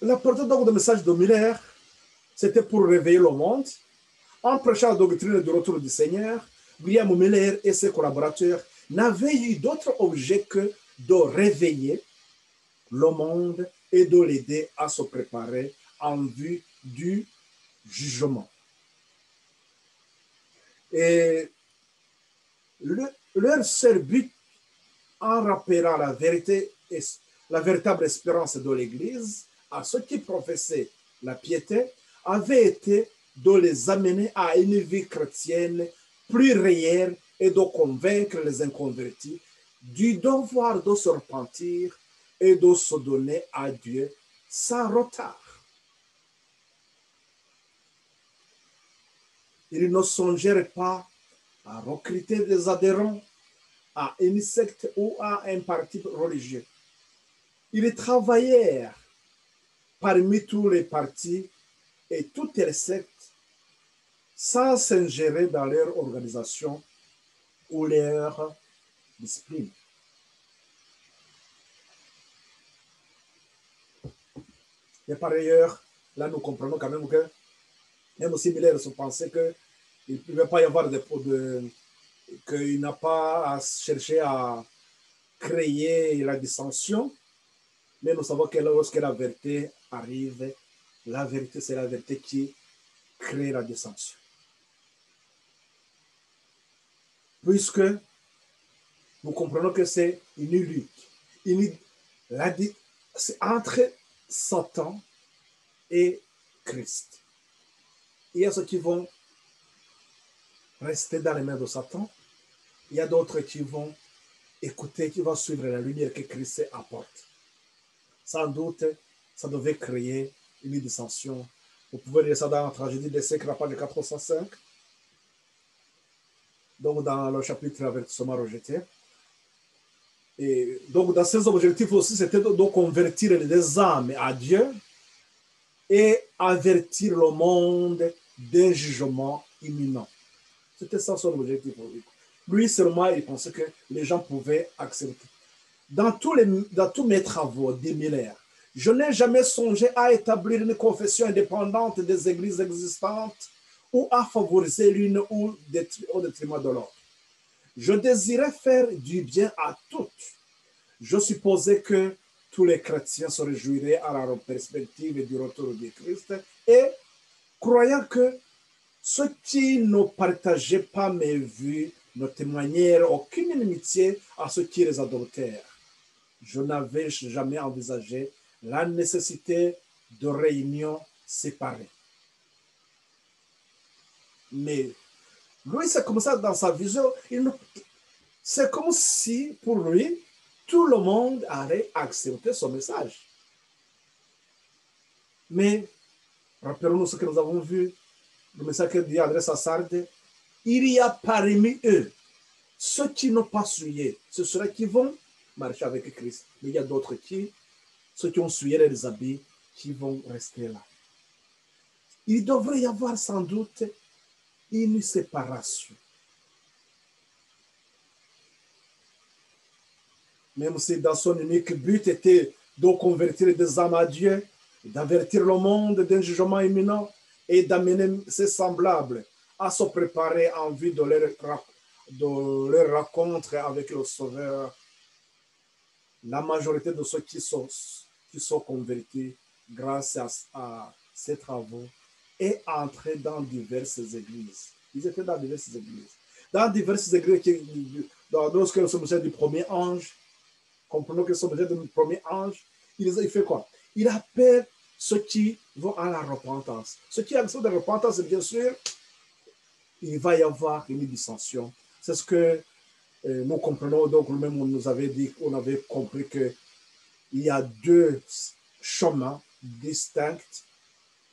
La portée donc du message de Muller, c'était pour réveiller le monde. En prêchant la doctrine du retour du Seigneur, William Muller et ses collaborateurs n'avaient eu d'autre objet que de réveiller le monde et de l'aider à se préparer en vue du jugement. Et leur seul but, en rappelant la vérité et la véritable espérance de l'Église à ceux qui professaient la piété, avait été de les amener à une vie chrétienne plus réelle et de convaincre les inconvertis du devoir de se repentir et de se donner à Dieu sans retard. Ils ne songèrent pas à recruter des adhérents à une secte ou à un parti religieux. Ils travaillèrent parmi tous les partis et toutes les sectes sans s'ingérer dans leur organisation ou leur discipline. Et par ailleurs, là nous comprenons quand même que même aussi Miller se pensait qu'il ne pouvait pas y avoir qu'il n'a pas à chercher à créer la dissension, mais nous savons que lorsque la vérité arrive, la vérité, c'est la vérité qui crée la dissension. Puisque nous comprenons que c'est une lutte. C'est entre Satan et Christ. Il y a ceux qui vont rester dans les mains de Satan. Il y a d'autres qui vont écouter, qui vont suivre la lumière que Christ apporte. Sans doute, ça devait créer une dissension. Vous pouvez lire ça dans la tragédie des siècles, la page 405. Donc, dans le chapitre avertissement rejeté. Et donc, dans ces objectifs aussi, c'était de convertir les âmes à Dieu et avertir le monde d'un jugement imminent. C'était ça son objectif. Lui seulement, il pensait que les gens pouvaient accepter. Dans tous mes travaux des millénaires, je n'ai jamais songé à établir une confession indépendante des églises existantes ou à favoriser l'une ou au détriment de l'autre. Je désirais faire du bien à toutes. Je supposais que tous les chrétiens se réjouiraient à la perspective du retour de Christ et croyant que ceux qui ne partageaient pas mes vues ne témoignèrent aucune inimitié à ceux qui les adoptèrent. Je n'avais jamais envisagé la nécessité de réunions séparées. Mais lui, c'est comme ça dans sa vision. C'est comme si, pour lui, tout le monde allait accepter son message. Mais, rappelons-nous ce que nous avons vu, le message que Dieu adresse à Sardes, il y a parmi eux ceux qui n'ont pas souillé, ce sera qui vont marcher avec Christ. Mais il y a d'autres ceux qui ont souillé les habits, qui vont rester là. Il devrait y avoir sans doute une séparation. Même si dans son unique but était de convertir des âmes à Dieu, d'avertir le monde d'un jugement imminent et d'amener ses semblables à se préparer en vue de leur rencontre avec le Sauveur. La majorité de ceux qui sont convertis grâce à ces travaux est entré dans diverses églises. Ils étaient dans diverses églises. Dans diverses églises, lorsque nous sommes du premier ange, comprenons que ce objet du premier ange, il fait quoi? Il appelle ceux qui vont à la repentance. Ceux qui acceptent la repentance, bien sûr, il va y avoir une dissension. C'est ce que nous comprenons. Donc, nous-mêmes, on avait compris qu'il y a deux chemins distincts.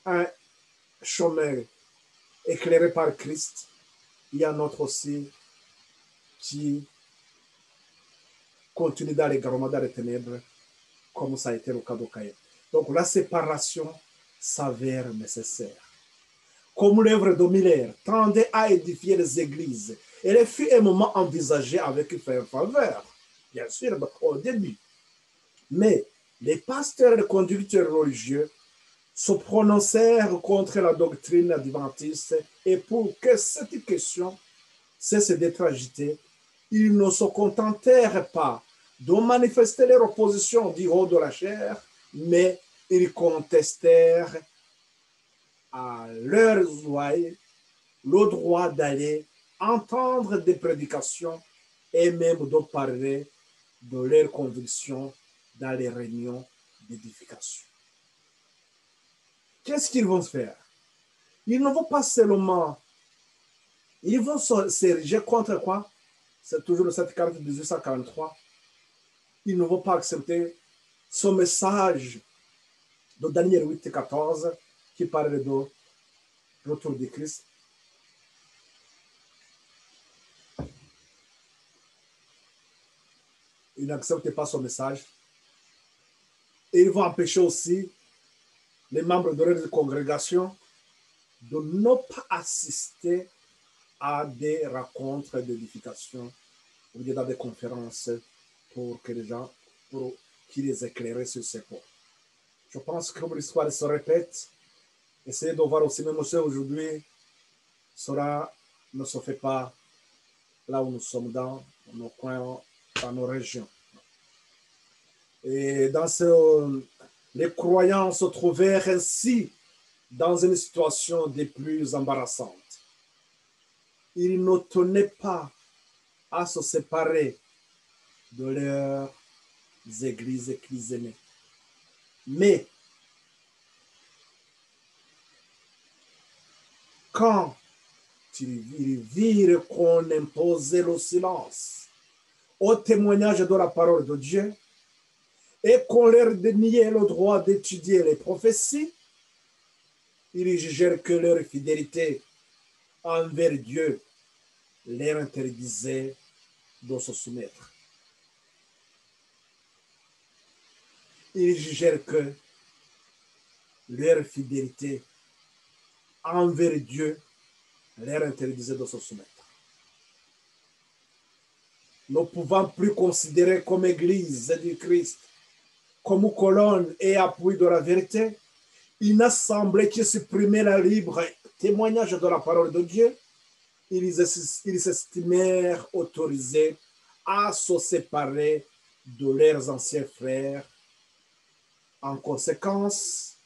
Un chemin éclairé par Christ. Il y a un autre aussi qui continue dans l'égarement, dans les ténèbres, comme ça a été le cas de Caïn. Donc, la séparation s'avère nécessaire. Comme l'œuvre de Miller tendait à édifier les églises, elle fut un moment envisagé avec faveur, bien sûr, au début. Mais les pasteurs et conducteurs religieux se prononcèrent contre la doctrine adventiste et pour que cette question cesse d'être agitée, ils ne se contentèrent pas de manifester leur opposition du haut de la chair, mais ils contestèrent à leurs oreilles le droit d'aller entendre des prédications et même de parler de leurs convictions dans les réunions d'édification. Qu'est-ce qu'ils vont faire? Ils ne vont pas seulement, ils vont s'ériger contre quoi? C'est toujours le 740 de 1843. Ils ne vont pas accepter ce message de Daniel 8 et 14 qui parle de retour de Christ. Ils n'acceptent pas son message. Et ils vont empêcher aussi les membres de leur congrégation de ne pas assister à des rencontres d'édification ou dans des conférences pour que les gens, pour qu'ils les éclairent sur ces points. Je pense que comme l'histoire se répète, essayez de voir aussi, même aujourd'hui, cela ne se fait pas là où nous sommes dans nos coins, dans nos régions. Et les croyants se trouvèrent ainsi dans une situation des plus embarrassantes. Ils ne tenaient pas à se séparer de leurs églises ecclésiastiques. Mais quand ils virent qu'on imposait le silence au témoignage de la parole de Dieu et qu'on leur déniait le droit d'étudier les prophéties, ils jugèrent que leur fidélité envers Dieu leur interdisait de se soumettre. Ils jugèrent que leur fidélité envers Dieu leur interdisait de se soumettre. Ne pouvant plus considérer comme Église du Christ, comme colonne et appui de la vérité, une assemblée qui supprimait la libre témoignage de la parole de Dieu, ils s'estimèrent autorisés à se séparer de leurs anciens frères. En conséquence,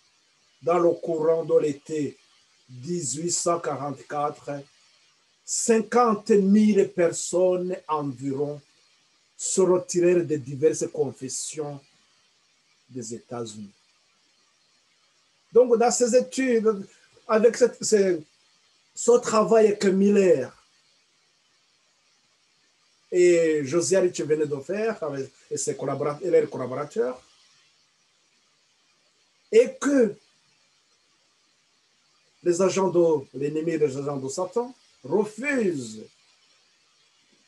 dans le courant de l'été 1844, 50 000 personnes environ se retirèrent de diverses confessions des États-Unis. Donc, dans ces études, avec ce travail que Miller et Josiah Rich venaient de faire avec et leurs collaborateurs, et que les agents de l'ennemi et les agents de Satan refusent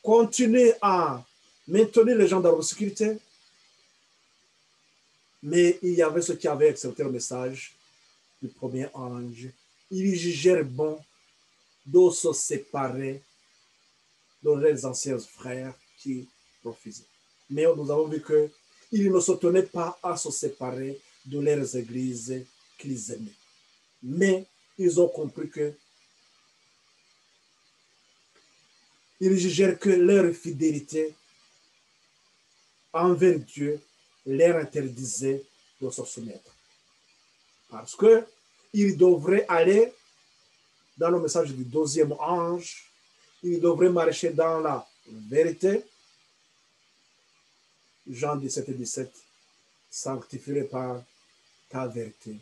continuer à maintenir les gens dans l'obscurité, mais il y avait ceux qui avaient accepté le message du premier ange. Ils jugèrent bon de se séparer de leurs anciens frères qui refusaient. Mais nous avons vu qu'ils ne se tenaient pas à se séparer de leurs églises qu'ils aimaient. Mais ils ont compris que ils jugèrent que leur fidélité envers Dieu leur interdisait de se soumettre. Parce qu'ils devraient aller dans le message du deuxième ange, ils devraient marcher dans la vérité. Jean 17 et 17, sanctifie par ta vérité.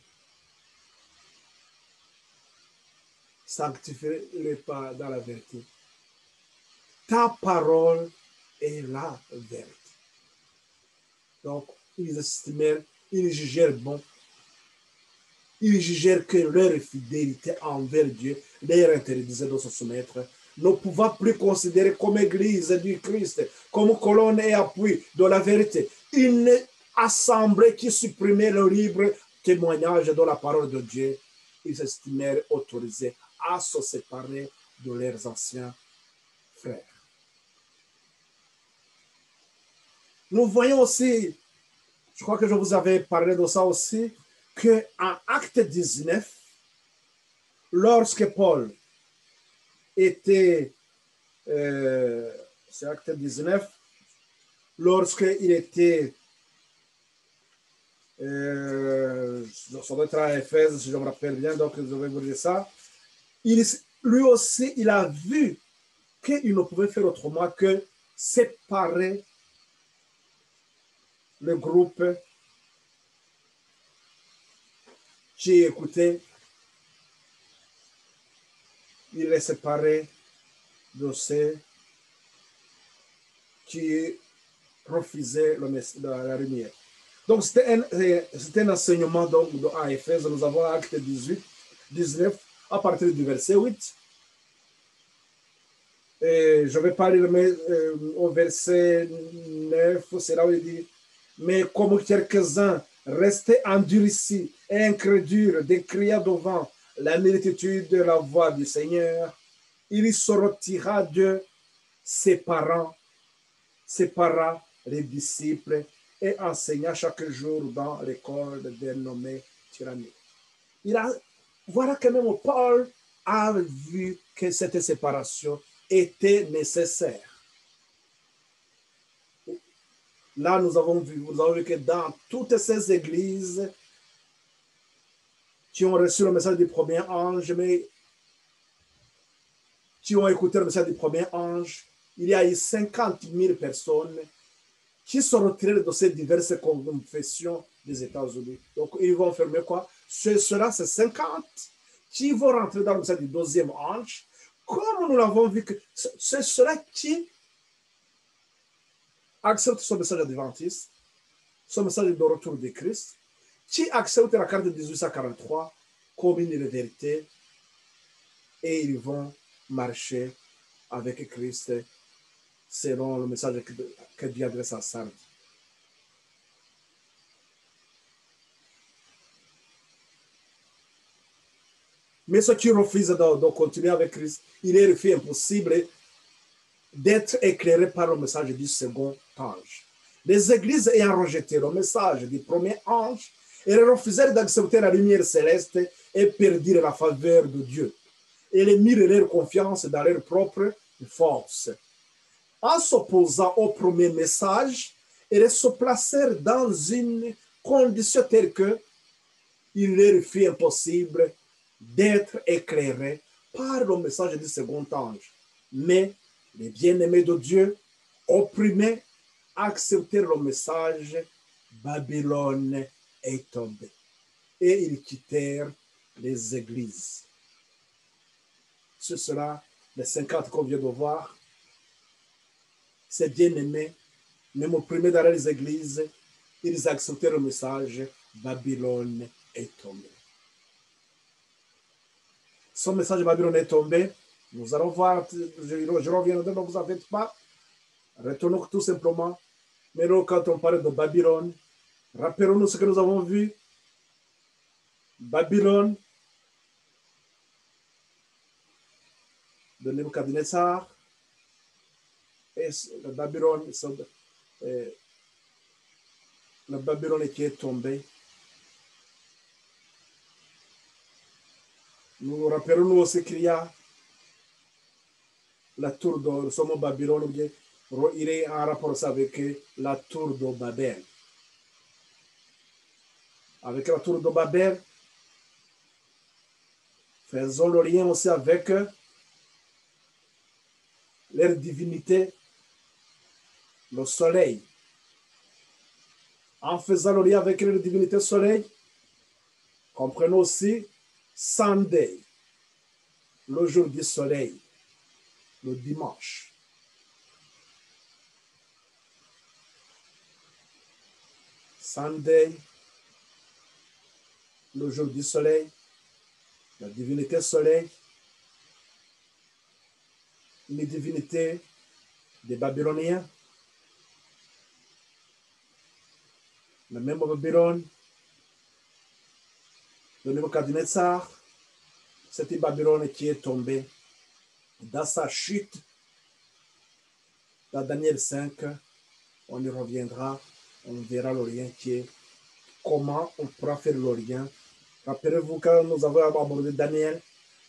Sanctifie-les pas dans la vérité. Ta parole est la vérité. Donc, ils estimèrent, ils jugèrent bon. Ils jugèrent que leur fidélité envers Dieu leur interdisait de se soumettre, ne pouvant plus considérer comme église du Christ, comme colonne et appui de la vérité, une assemblée qui supprimait le libre témoignage de la parole de Dieu. Ils estimèrent autorisés à se séparer de leurs anciens frères. Nous voyons aussi, je crois que je vous avais parlé de ça aussi, qu'en Acte 19, lorsque Paul était, c'est Acte 19, lorsqu'il était, ça doit être à Éphèse, si je me rappelle bien, donc je vais vous dire ça, lui aussi, il a vu qu'il ne pouvait faire autrement que séparer le groupe qui écoutait, il est séparé de ceux qui refusaient la lumière. Donc, c'était un enseignement donc, à Éphèse. Nous avons Acte 18, 19, à partir du verset 8. Et je vais pas lire au verset 9, c'est là où il dit « Mais comme quelques-uns restaient endurcis et incrédules, décriant devant la multitude de la voix du Seigneur, il se retira d'eux, sépara les disciples et enseigna chaque jour dans l'école dénommée Tyrannie. » Voilà que même Paul a vu que cette séparation était nécessaire. Là, nous avons vu que dans toutes ces églises qui ont reçu le message du premier ange, mais qui ont écouté le message du premier ange, il y a eu 50 000 personnes qui sont retirées de ces diverses confessions des États-Unis. Donc, ils vont fermer quoi? Ce sera ces 50 qui vont rentrer dans le message du deuxième ange, comme nous l'avons vu, que ce sera qui accepte ce message adventiste, ce message de retour de Christ, qui accepte la carte de 1843 comme une vérité, et ils vont marcher avec Christ selon le message que Dieu adresse à Sardes. Mais ceux qui refusent de continuer avec Christ, il est fait impossible d'être éclairés par le message du second ange. Les églises ayant rejeté le message du premier ange, elles refusèrent d'accepter la lumière céleste et perdirent la faveur de Dieu. Elles mirent leur confiance dans leur propre force. En s'opposant au premier message, elles se placèrent dans une condition telle que il leur fut impossible d'être éclairés par le message du second ange. Mais les bien-aimés de Dieu, opprimés, acceptèrent le message, Babylone est tombée. Et ils quittèrent les églises. Ce sera les 50 qu'on vient de voir. Ces bien-aimés, même opprimés dans les églises, ils acceptèrent le message, Babylone est tombée. Ce message de Babylone est tombé. Nous allons voir, je reviendrai, ne vous en faites pas. Retournons tout simplement. Mais nous, quand on parle de Babylone, rappelons-nous ce que nous avons vu. Babylone de Nebuchadnezzar. Et le Babylone qui est tombé. Nous rappelons-nous aussi qu'il y a la tour de Somo Babylone, il est en rapport avec la tour de Babel. Avec la tour de Babel, faisons le lien aussi avec leur divinité, le soleil. En faisant le lien avec leur divinité soleil, comprenons aussi Sunday, le jour du soleil, le dimanche. Sunday, le jour du soleil, la divinité soleil, une divinité des Babyloniens. La même Babylone de Nebuchadnezzar, cette Babylone qui est tombée dans sa chute. Dans Daniel 5, on y reviendra, on verra le lien qui est comment on pourra faire le lien. Rappelez-vous quand nous avons abordé Daniel,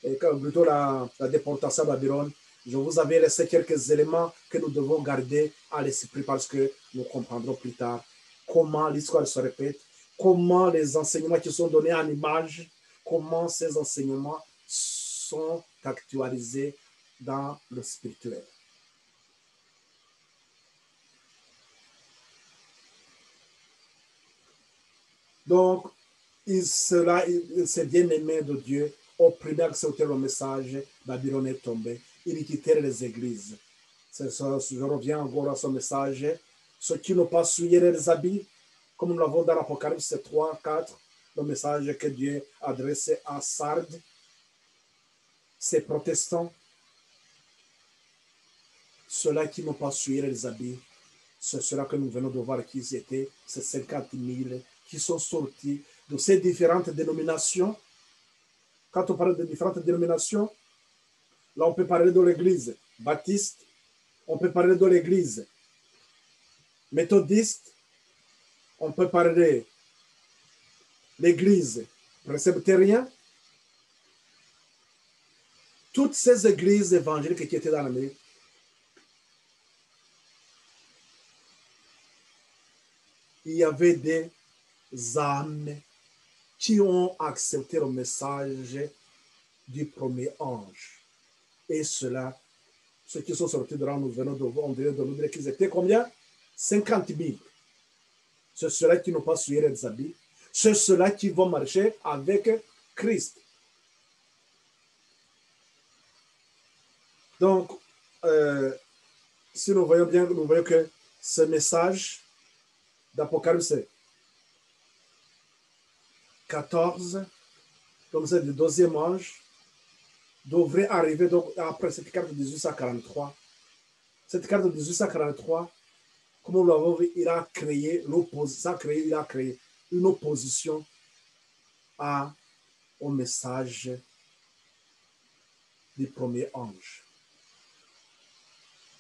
et plutôt la déportation à Babylone, je vous avais laissé quelques éléments que nous devons garder à l'esprit parce que nous comprendrons plus tard comment l'histoire se répète, comment les enseignements qui sont donnés en image, comment ces enseignements sont actualisés dans le spirituel. Donc, c'est bien aimé de Dieu. Au premier accepter le message, Babylone est tombé. Il quittait les églises. Je reviens encore à ce message. Ceux qui n'ont pas souillé les habits, comme nous l'avons dans l'Apocalypse 3, 4, le message que Dieu adressait à Sardes, ces protestants, ceux-là qui n'ont pas souillé les habits, c'est cela que nous venons de voir qui étaient, ces 50 000 qui sont sortis de ces différentes dénominations. Quand on parle de différentes dénominations, là on peut parler de l'église baptiste, on peut parler de l'église méthodiste, on peut parler de l'église presbytérienne. Toutes ces églises évangéliques qui étaient dans l'Amérique, il y avait des âmes qui ont accepté le message du premier ange. Et ceux-là, ceux qui sont sortis de là, nous venons de voir, on venait de nous dire qu'ils étaient combien? 50 000. C'est ceux-là qui n'ont pas souillé les habits. C'est ceux-là qui vont marcher avec Christ. Donc, si nous voyons bien, nous voyons que ce message d'Apocalypse 14, comme c'est le deuxième ange, devrait arriver donc après cette carte de 1843. Cette carte de 1843, comme nous l'avons vu, il a créé une opposition au message du premier ange.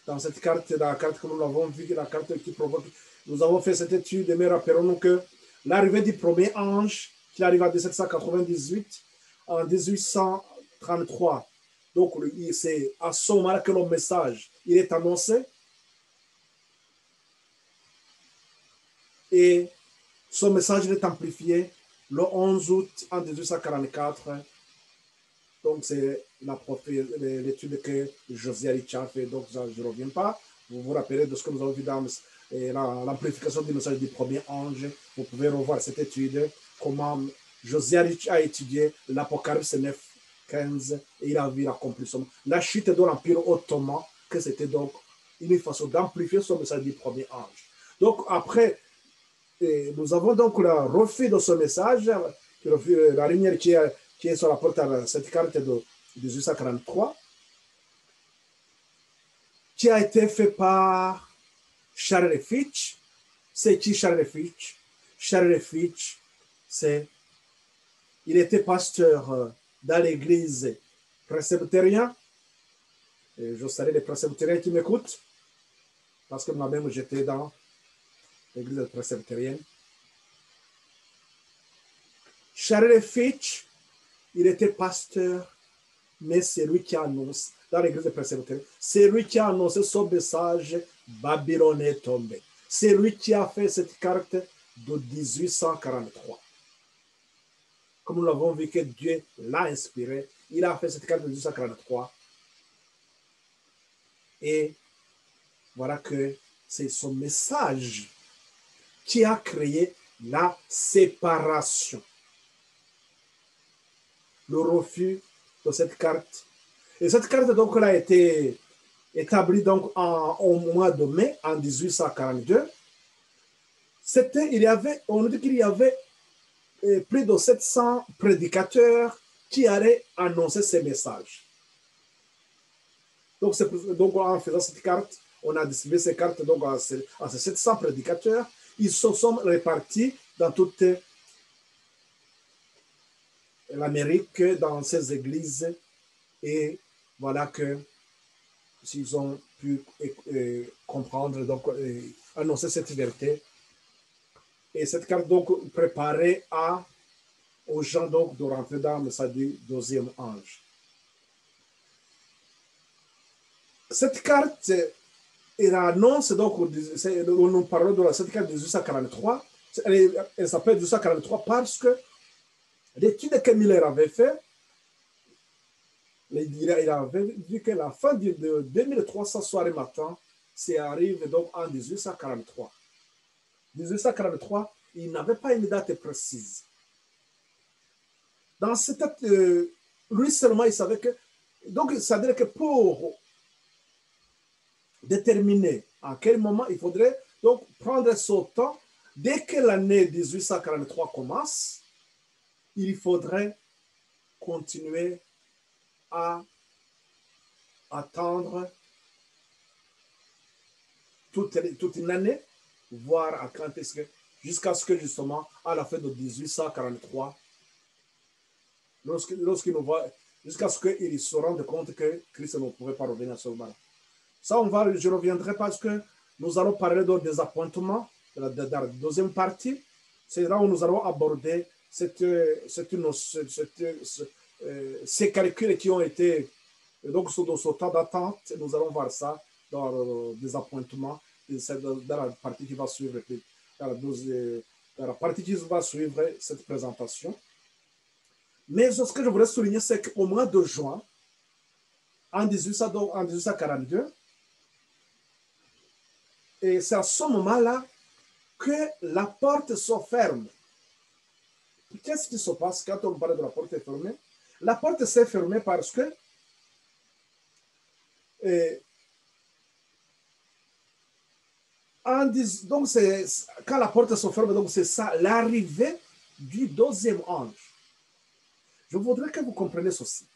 Dans cette carte, la carte que nous l'avons vue, la carte qui provoque, nous avons fait cette étude, mais rappelons-nous que l'arrivée du premier ange, qui arrive en 1798, en 1833, donc c'est à ce moment-là que le message il est annoncé. Et ce message est amplifié le 11 août en 1844. Donc, c'est l'étude que José Richard fait. Donc, je ne reviens pas. Vous vous rappelez de ce que nous avons vu dans l'amplification du message du premier ange. Vous pouvez revoir cette étude, comment José Richard a étudié l'Apocalypse 9, 15, et il a vu l'accomplissement. La chute de l'Empire ottoman, que c'était donc une façon d'amplifier ce message du premier ange. Donc, après, nous avons donc le reflet de ce message, la lumière qui est sur la porte à cette carte de 1843, qui a été fait par Charles Fitch, c'est qui Charles Fitch? Charles Fitch, il était pasteur dans l'église presbytérienne. Je salue les presbytériens qui m'écoutent, parce que moi-même j'étais dans l'église presbytérienne. Charles Fitch, il était pasteur, mais c'est lui qui annonce, dans l'église presbytérienne, c'est lui qui a annoncé son message, Babylone est tombée. C'est lui qui a fait cette carte de 1843. Comme nous l'avons vu que Dieu l'a inspiré, il a fait cette carte de 1843. Et voilà que c'est son message qui a créé la séparation. Le refus de cette carte. Et cette carte, donc, elle a été établie donc, au mois de mai, en 1842. On nous dit qu'il y avait plus de 700 prédicateurs qui allaient annoncer ces messages. Donc, en faisant cette carte, on a distribué ces cartes donc, à ces 700 prédicateurs. Ils se sont répartis dans toute l'Amérique, dans ces églises. Et voilà que s'ils ont pu comprendre, donc annoncer cette vérité. Et cette carte, donc, préparée aux gens donc, de rentrer dans le message du deuxième ange. Cette carte, elle annonce, donc, nous parlons de cette carte de 1843. Elle s'appelle 1843 parce que l'étude que Miller avait fait, il avait dit que la fin de 2300 soirées matin, c'est arrivé donc en 1843. 1843, il n'avait pas une date précise. Dans cette date, lui seulement, il savait que... Donc, ça veut dire que pour déterminer à quel moment il faudrait donc prendre son temps, dès que l'année 1843 commence, il faudrait continuer à attendre toute une année, voire à quand est-ce que, jusqu'à ce que justement, à la fin de 1843, lorsqu'il nous voit, jusqu'à ce qu'ils se rendent compte que Christ ne pouvait pas revenir à ce moment-là. Ça, je reviendrai parce que nous allons parler de désappointement, de la deuxième partie. C'est là où nous allons aborder ces calculs qui ont été, donc sur ce temps d'attente, nous allons voir ça dans le désappointement, dans la partie qui va suivre, dans la partie qui va suivre cette présentation. Mais ce que je voudrais souligner, c'est qu'au mois de juin, en 1842, et c'est à ce moment-là que la porte se ferme. Qu'est-ce qui se passe quand on parle de la porte fermée? La porte s'est fermée parce que donc quand la porte se ferme, donc c'est ça, l'arrivée du deuxième ange. Je voudrais que vous compreniez ceci.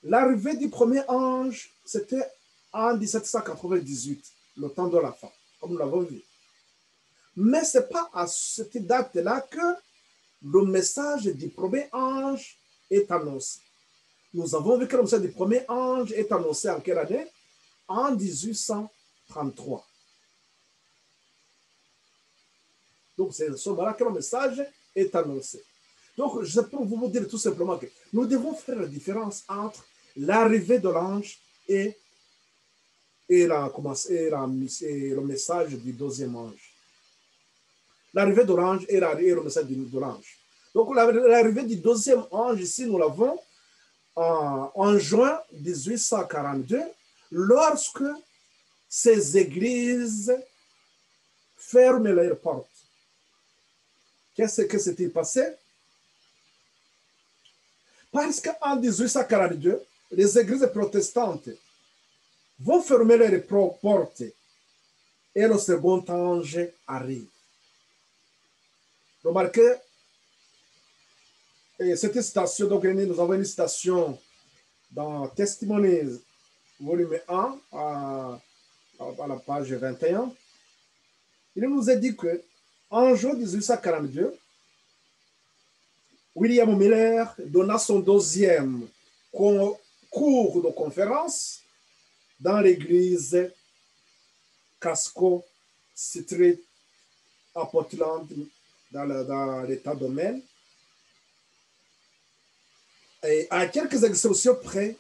L'arrivée du premier ange, c'était en 1798, le temps de la fin, comme nous l'avons vu. Mais ce n'est pas à cette date-là que le message du premier ange est annoncé. Nous avons vu que le message du premier ange est annoncé en quelle année? En 1833. Donc, c'est ce moment-là que le message est annoncé. Donc, je peux vous dire tout simplement que nous devons faire la différence entre l'arrivée de l'ange et le message du deuxième ange. L'arrivée de l'ange et le message de l'ange. Donc, l'arrivée du deuxième ange, ici, nous l'avons en juin 1842, lorsque ces églises ferment leurs portes. Qu'est-ce que s'est-il passé? Parce qu'en 1842, les églises protestantes vont fermer leurs portes et le second ange arrive. Remarquez, cette citation, donc nous avons une citation dans Testimonies, volume 1, à la page 21, il nous est dit que en juin 1842, William Miller donna son deuxième cours de conférence dans l'église Casco Street à Portland, dans l'État de Maine. Et à quelques exceptions près,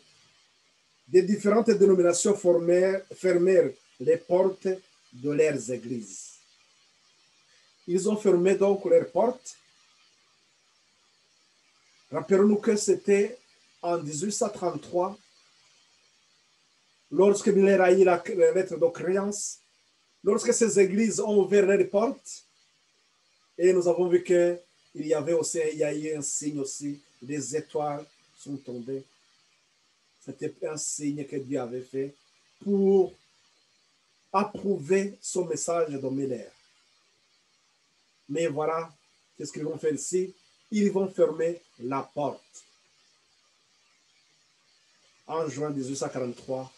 des différentes dénominations fermèrent les portes de leurs églises. Ils ont fermé donc leurs portes. Rappelons-nous que c'était en 1833, lorsque Miller a eu la lettre de créance, lorsque ces églises ont ouvert leurs portes, et nous avons vu qu'il y avait aussi, il y a eu un signe aussi, des étoiles sont tombées. C'était un signe que Dieu avait fait pour approuver son message de Miller. Mais voilà, qu'est-ce qu'ils vont faire ici? Ils vont fermer la porte. En juin 1843,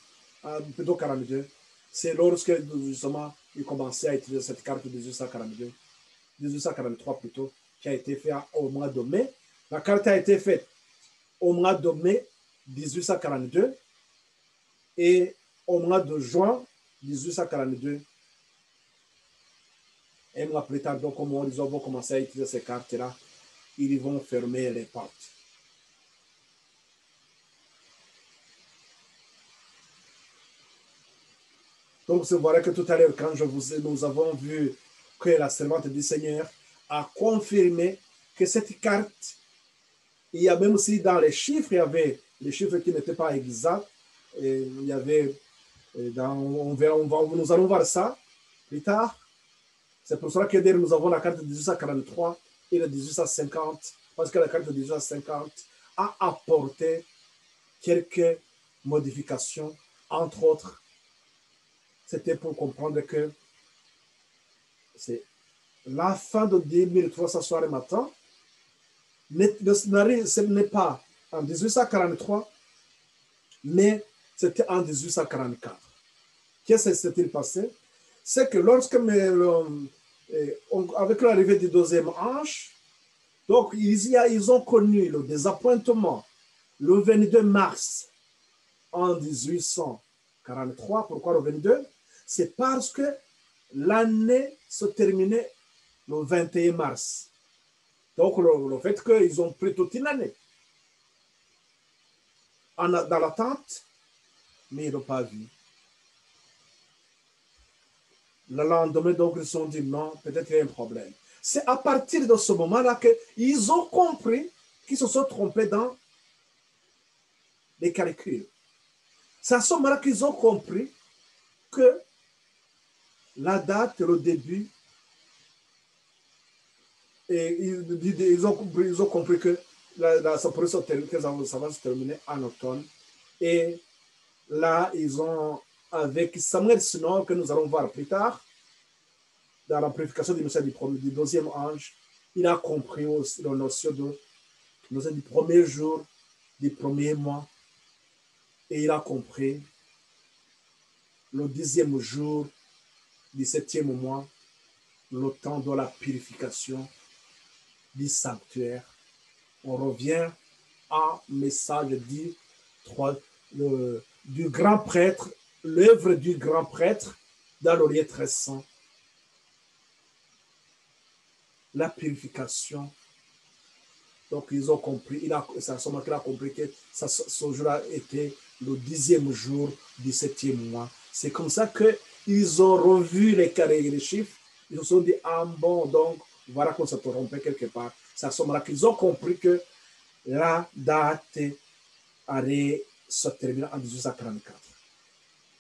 plutôt 42, c'est lorsque justement ils commençaient à utiliser cette carte de 1843 plutôt, qui a été faite au mois de mai. La carte a été faite au mois de mai 1842 et au mois de juin 1842. Un mois plus tard, donc, comme ils vont commencer à utiliser ces cartes-là, ils vont fermer les portes. Donc, c'est vrai que tout à l'heure, quand nous avons vu que la servante du Seigneur a confirmé que cette carte, il y a même aussi dans les chiffres, il y avait les chiffres qui n'étaient pas exacts. Et il y avait, nous allons voir ça plus tard. C'est pour cela que nous avons la carte de 1843 et de 1850, parce que la carte de 1850 a apporté quelques modifications, entre autres. C'était pour comprendre que c'est la fin de 2300 soir et matin. Ce n'est pas en 1843, mais c'était en 1844. Qu'est-ce qui s'est-il passé? C'est que lorsque, avec l'arrivée du deuxième ange, donc ils ont connu le désappointement le 22 mars en 1843. Pourquoi le 22? C'est parce que l'année se terminait le 21 mars. Donc, le fait qu'ils ont pris toute une année dans l'attente, mais ils n'ont pas vu. Le lendemain, donc, ils se sont dit non, peut-être qu'il y a un problème. C'est à partir de ce moment-là qu'ils ont compris qu'ils se sont trompés dans les calculs. C'est à ce moment-là qu'ils ont compris que la date, le début, et ils ont compris que ça va se terminer en automne. Et là, ils ont, avec Samuel Sinon, que nous allons voir plus tard, dans la purification du message du deuxième ange, il a compris aussi la notion du premier jour, du premier mois, et il a compris le 10e jour du 7e mois, le temps de la purification du sanctuaire. On revient à message du grand prêtre, l'œuvre du grand prêtre dans le lieu très saint. La purification. Donc, ils ont compris, c'est à ce moment qu'il a compris que ce jour-là était le 10e jour du 7e mois. C'est comme ça qu'ils ont revu les chiffres. Ils se sont dit, ah bon, donc, voilà qu'on se trompait quelque part. C'est à ce moment-là qu'ils ont compris que la date allait se terminer en 1844.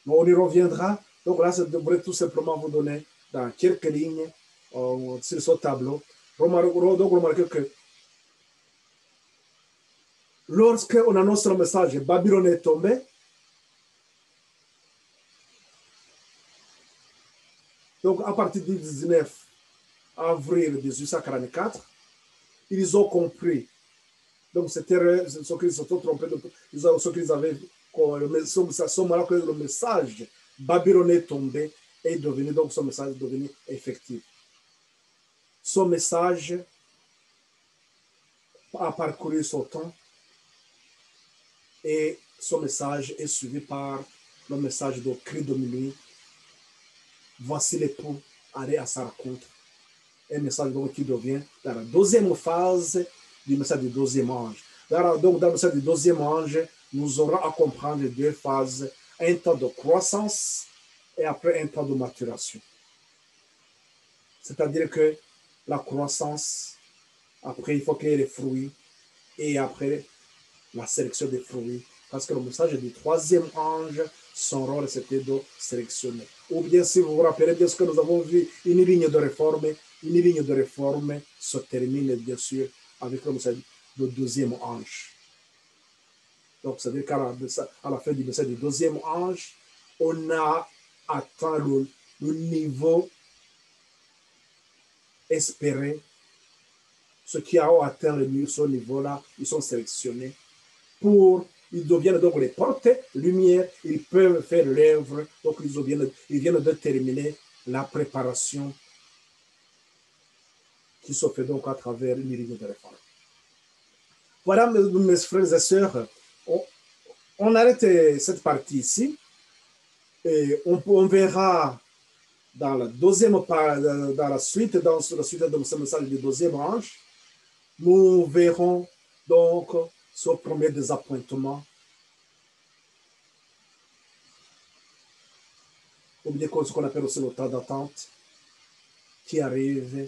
Bon, on y reviendra. Donc là, je devrais tout simplement vous donner dans quelques lignes sur ce tableau. Donc, remarquez que lorsqu'on annonce le message, Babylone est tombée, donc à partir du 19 avril 1844, ils ont compris. Donc c'était ce qu'ils se sont trompés, ce qu'ils avaient, c'est à ce moment-là que le message Babylone est tombée et est devenu, donc son message est devenu effectif. Son message a parcouru son temps et son message est suivi par le message de cri de minuit. Voici l'époux, allez à sa rencontre. Un message donc qui devient dans la deuxième phase du message du deuxième ange. Donc, dans le message du deuxième ange, nous aurons à comprendre deux phases, un temps de croissance et après un temps de maturation. C'est-à-dire que la croissance, après, il faut qu'il y ait les fruits et après, la sélection des fruits. Parce que le message du troisième ange, son rôle, c'était de sélectionner. Ou bien, si vous vous rappelez bien ce que nous avons vu, une ligne de réforme se termine, bien sûr, avec le message du deuxième ange. Donc, c'est-à-dire qu'à la fin du message du deuxième ange, on a atteint le niveau espéré. Ceux qui ont atteint ce niveau-là, ils sont sélectionnés ils deviennent donc les porte-lumière, ils peuvent faire l'œuvre, donc ils viennent de terminer la préparation qui se fait donc à travers une ligne de réforme. Voilà, mes frères et sœurs, on arrête cette partie ici et on verra dans la deuxième dans la suite de ce message du deuxième ange, nous verrons donc ce premier désappointement, ou bien ce qu'on appelle aussi le temps d'attente, qui arrive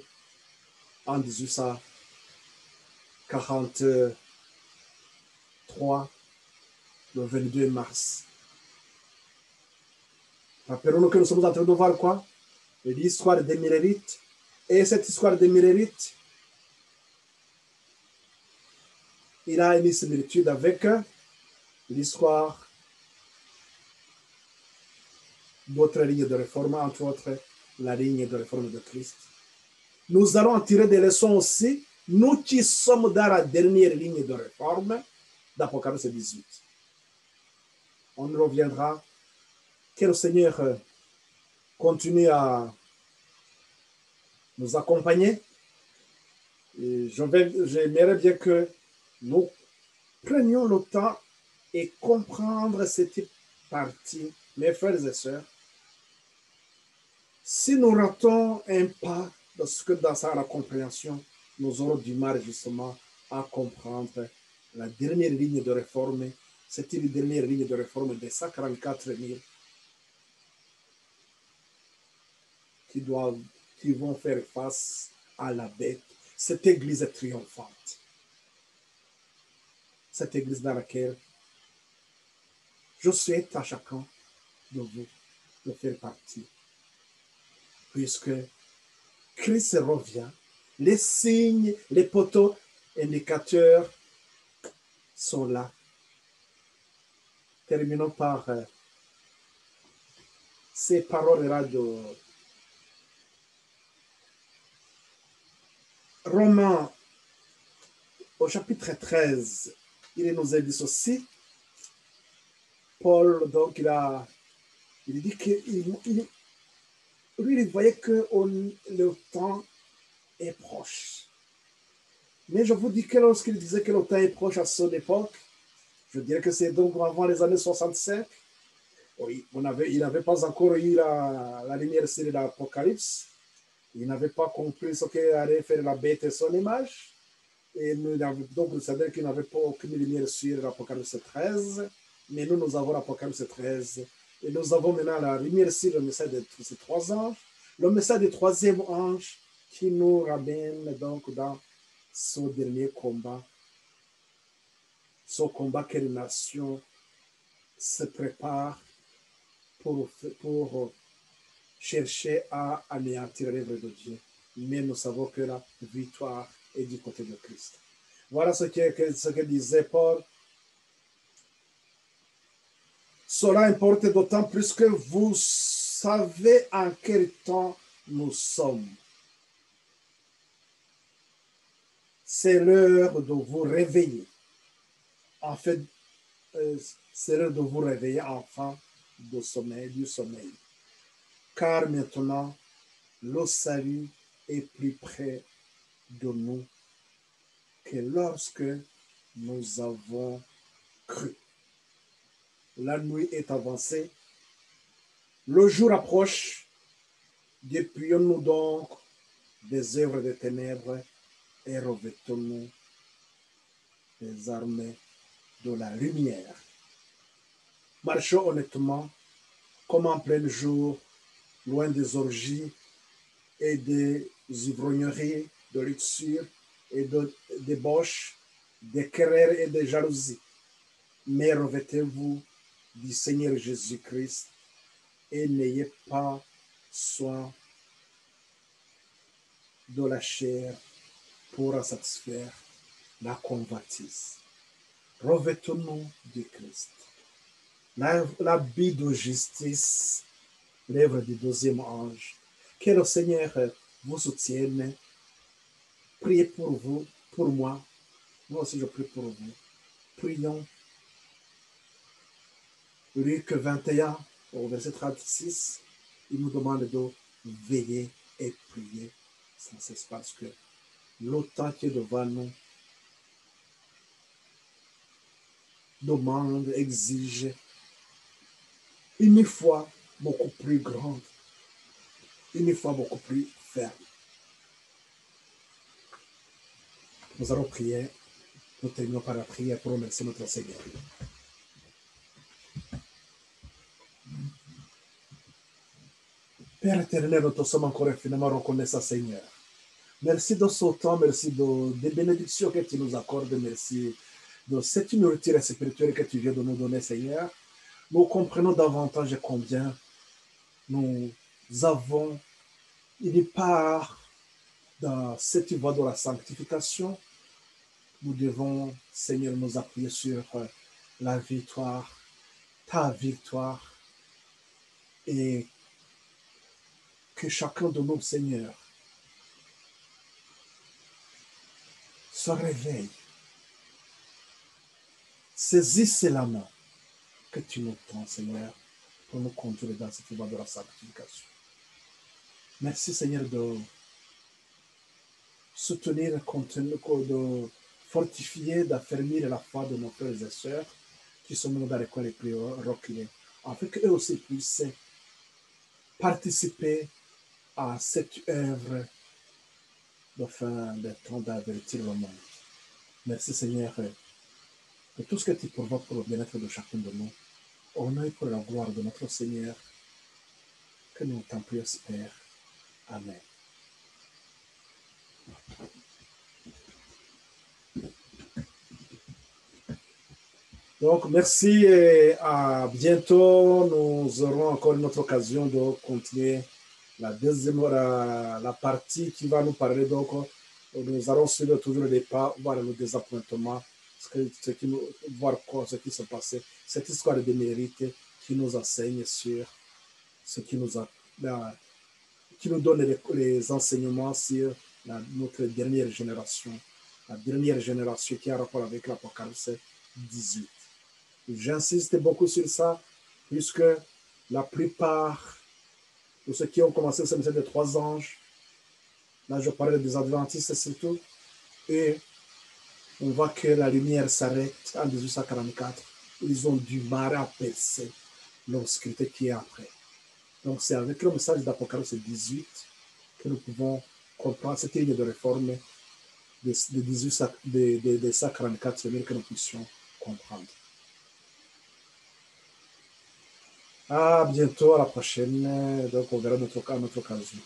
en 1843, le 22 mars. Rappelons-nous que nous sommes en train de voir quoi? L'histoire des Mérérites. Et cette histoire des Mérérites, il a une similitude avec l'histoire d'autres lignes de réforme, entre autres la ligne de réforme de Christ. Nous allons en tirer des leçons aussi, nous qui sommes dans la dernière ligne de réforme d'Apocalypse 18. On reviendra. Que le Seigneur continue à nous accompagner. J'aimerais bien que nous prenions le temps et comprendre cette partie, mes frères et sœurs. Si nous ratons un pas dans la compréhension, nous aurons du mal justement à comprendre la dernière ligne de réforme. C'était la dernière ligne de réforme des 144 000 qui vont faire face à la bête, cette église triomphante. Cette église dans laquelle je souhaite à chacun de vous de faire partie. Puisque Christ revient, les signes, les poteaux indicateurs sont là. Terminons par ces paroles-là de Romains au chapitre 13. Il nous a dit ceci. Paul, donc, il dit que lui, il voyait que le temps est proche. Mais je vous dis que lorsqu'il disait que le temps est proche à son époque, je dirais que c'est donc avant les années 65. Oui, il n'avait pas encore eu la lumière sur l'Apocalypse. Il n'avait pas compris ce qu'allait faire la bête et son image. Et donc, vous savez qu'il n'avait pas aucune lumière sur l'Apocalypse 13. Mais nous avons l'Apocalypse 13. Et nous avons maintenant la lumière sur le message de ces trois anges. Le message du troisième ange qui nous ramène donc dans ce dernier combat. Ce combat que les nations se préparent pour chercher à anéantir l'œuvre de Dieu. Mais nous savons que la victoire est du côté de Christ. Voilà ce que disait Paul. Cela importe d'autant plus que vous savez en quel temps nous sommes. C'est l'heure de vous réveiller. En fait, c'est l'heure de vous réveiller, enfants, du sommeil. Car maintenant, le salut est plus près de nous que lorsque nous avons cru. La nuit est avancée, le jour approche, dépouillons-nous donc des œuvres des ténèbres et revêtons-nous des armées de la lumière. Marchons honnêtement, comme en plein jour, loin des orgies et des ivrogneries, de luxure et de débauche, des querelles et des jalousies. Mais revêtez-vous du Seigneur Jésus-Christ et n'ayez pas soin de la chair pour satisfaire la convoitise. Revêtons-nous du Christ. L'habit de justice, l'œuvre du deuxième ange. Que le Seigneur vous soutienne. Priez pour vous, pour moi. Moi aussi, je prie pour vous. Prions. Luc 21, au verset 36, il nous demande de veiller et prier sans cesse parce que le temps qui est devant nous demande, exige une foi beaucoup plus grande, une foi beaucoup plus ferme. Nous allons prier. Nous terminons par la prière pour remercier notre Seigneur. Père éternel, nous te sommes encore infiniment reconnaissants, Seigneur. Merci de ce temps, merci des bénédictions que tu nous accordes, merci de cette nourriture spirituelle que tu viens de nous donner, Seigneur. Nous comprenons davantage combien nous avons une part dans cette voie de la sanctification. Nous devons, Seigneur, nous appuyer sur la victoire, ta victoire, et que chacun de nous, Seigneur, se réveille, saisisse la main que tu nous tends, Seigneur, pour nous conduire dans cette voie de la sanctification. Merci, Seigneur, de soutenir, de fortifier, d'affermir la foi de nos frères et sœurs qui sont dans les coins les plus reculés, afin qu'eux aussi puissent participer à cette œuvre de fin des temps d'avertir le monde. Merci, Seigneur, de tout ce que tu provoques pour le bien-être de chacun de nous. Honneur et pour la gloire de notre Seigneur, que nous t'en prions, Père. Amen. Donc, merci et à bientôt. Nous aurons encore une autre occasion de continuer la partie qui va nous parler. Donc, nous allons suivre toujours les pas, voir le désappointement, voir ce qui s'est passé. Cette histoire de mérite qui nous enseigne sur ce qui nous donne les enseignements sur notre dernière génération. La dernière génération qui a rapport avec l'Apocalypse 18. J'insiste beaucoup sur ça, puisque la plupart de ceux qui ont commencé au séminaire des 3 anges, là je parlais des adventistes surtout, et on voit que la lumière s'arrête en 1844. Ils ont du mal à percer l'obscurité qui est après. Donc c'est avec le message d'Apocalypse 18 que nous pouvons comprendre cette ligne de réforme de 1844, que nous puissions comprendre. À bientôt, à la prochaine. Donc, on verra notre occasion.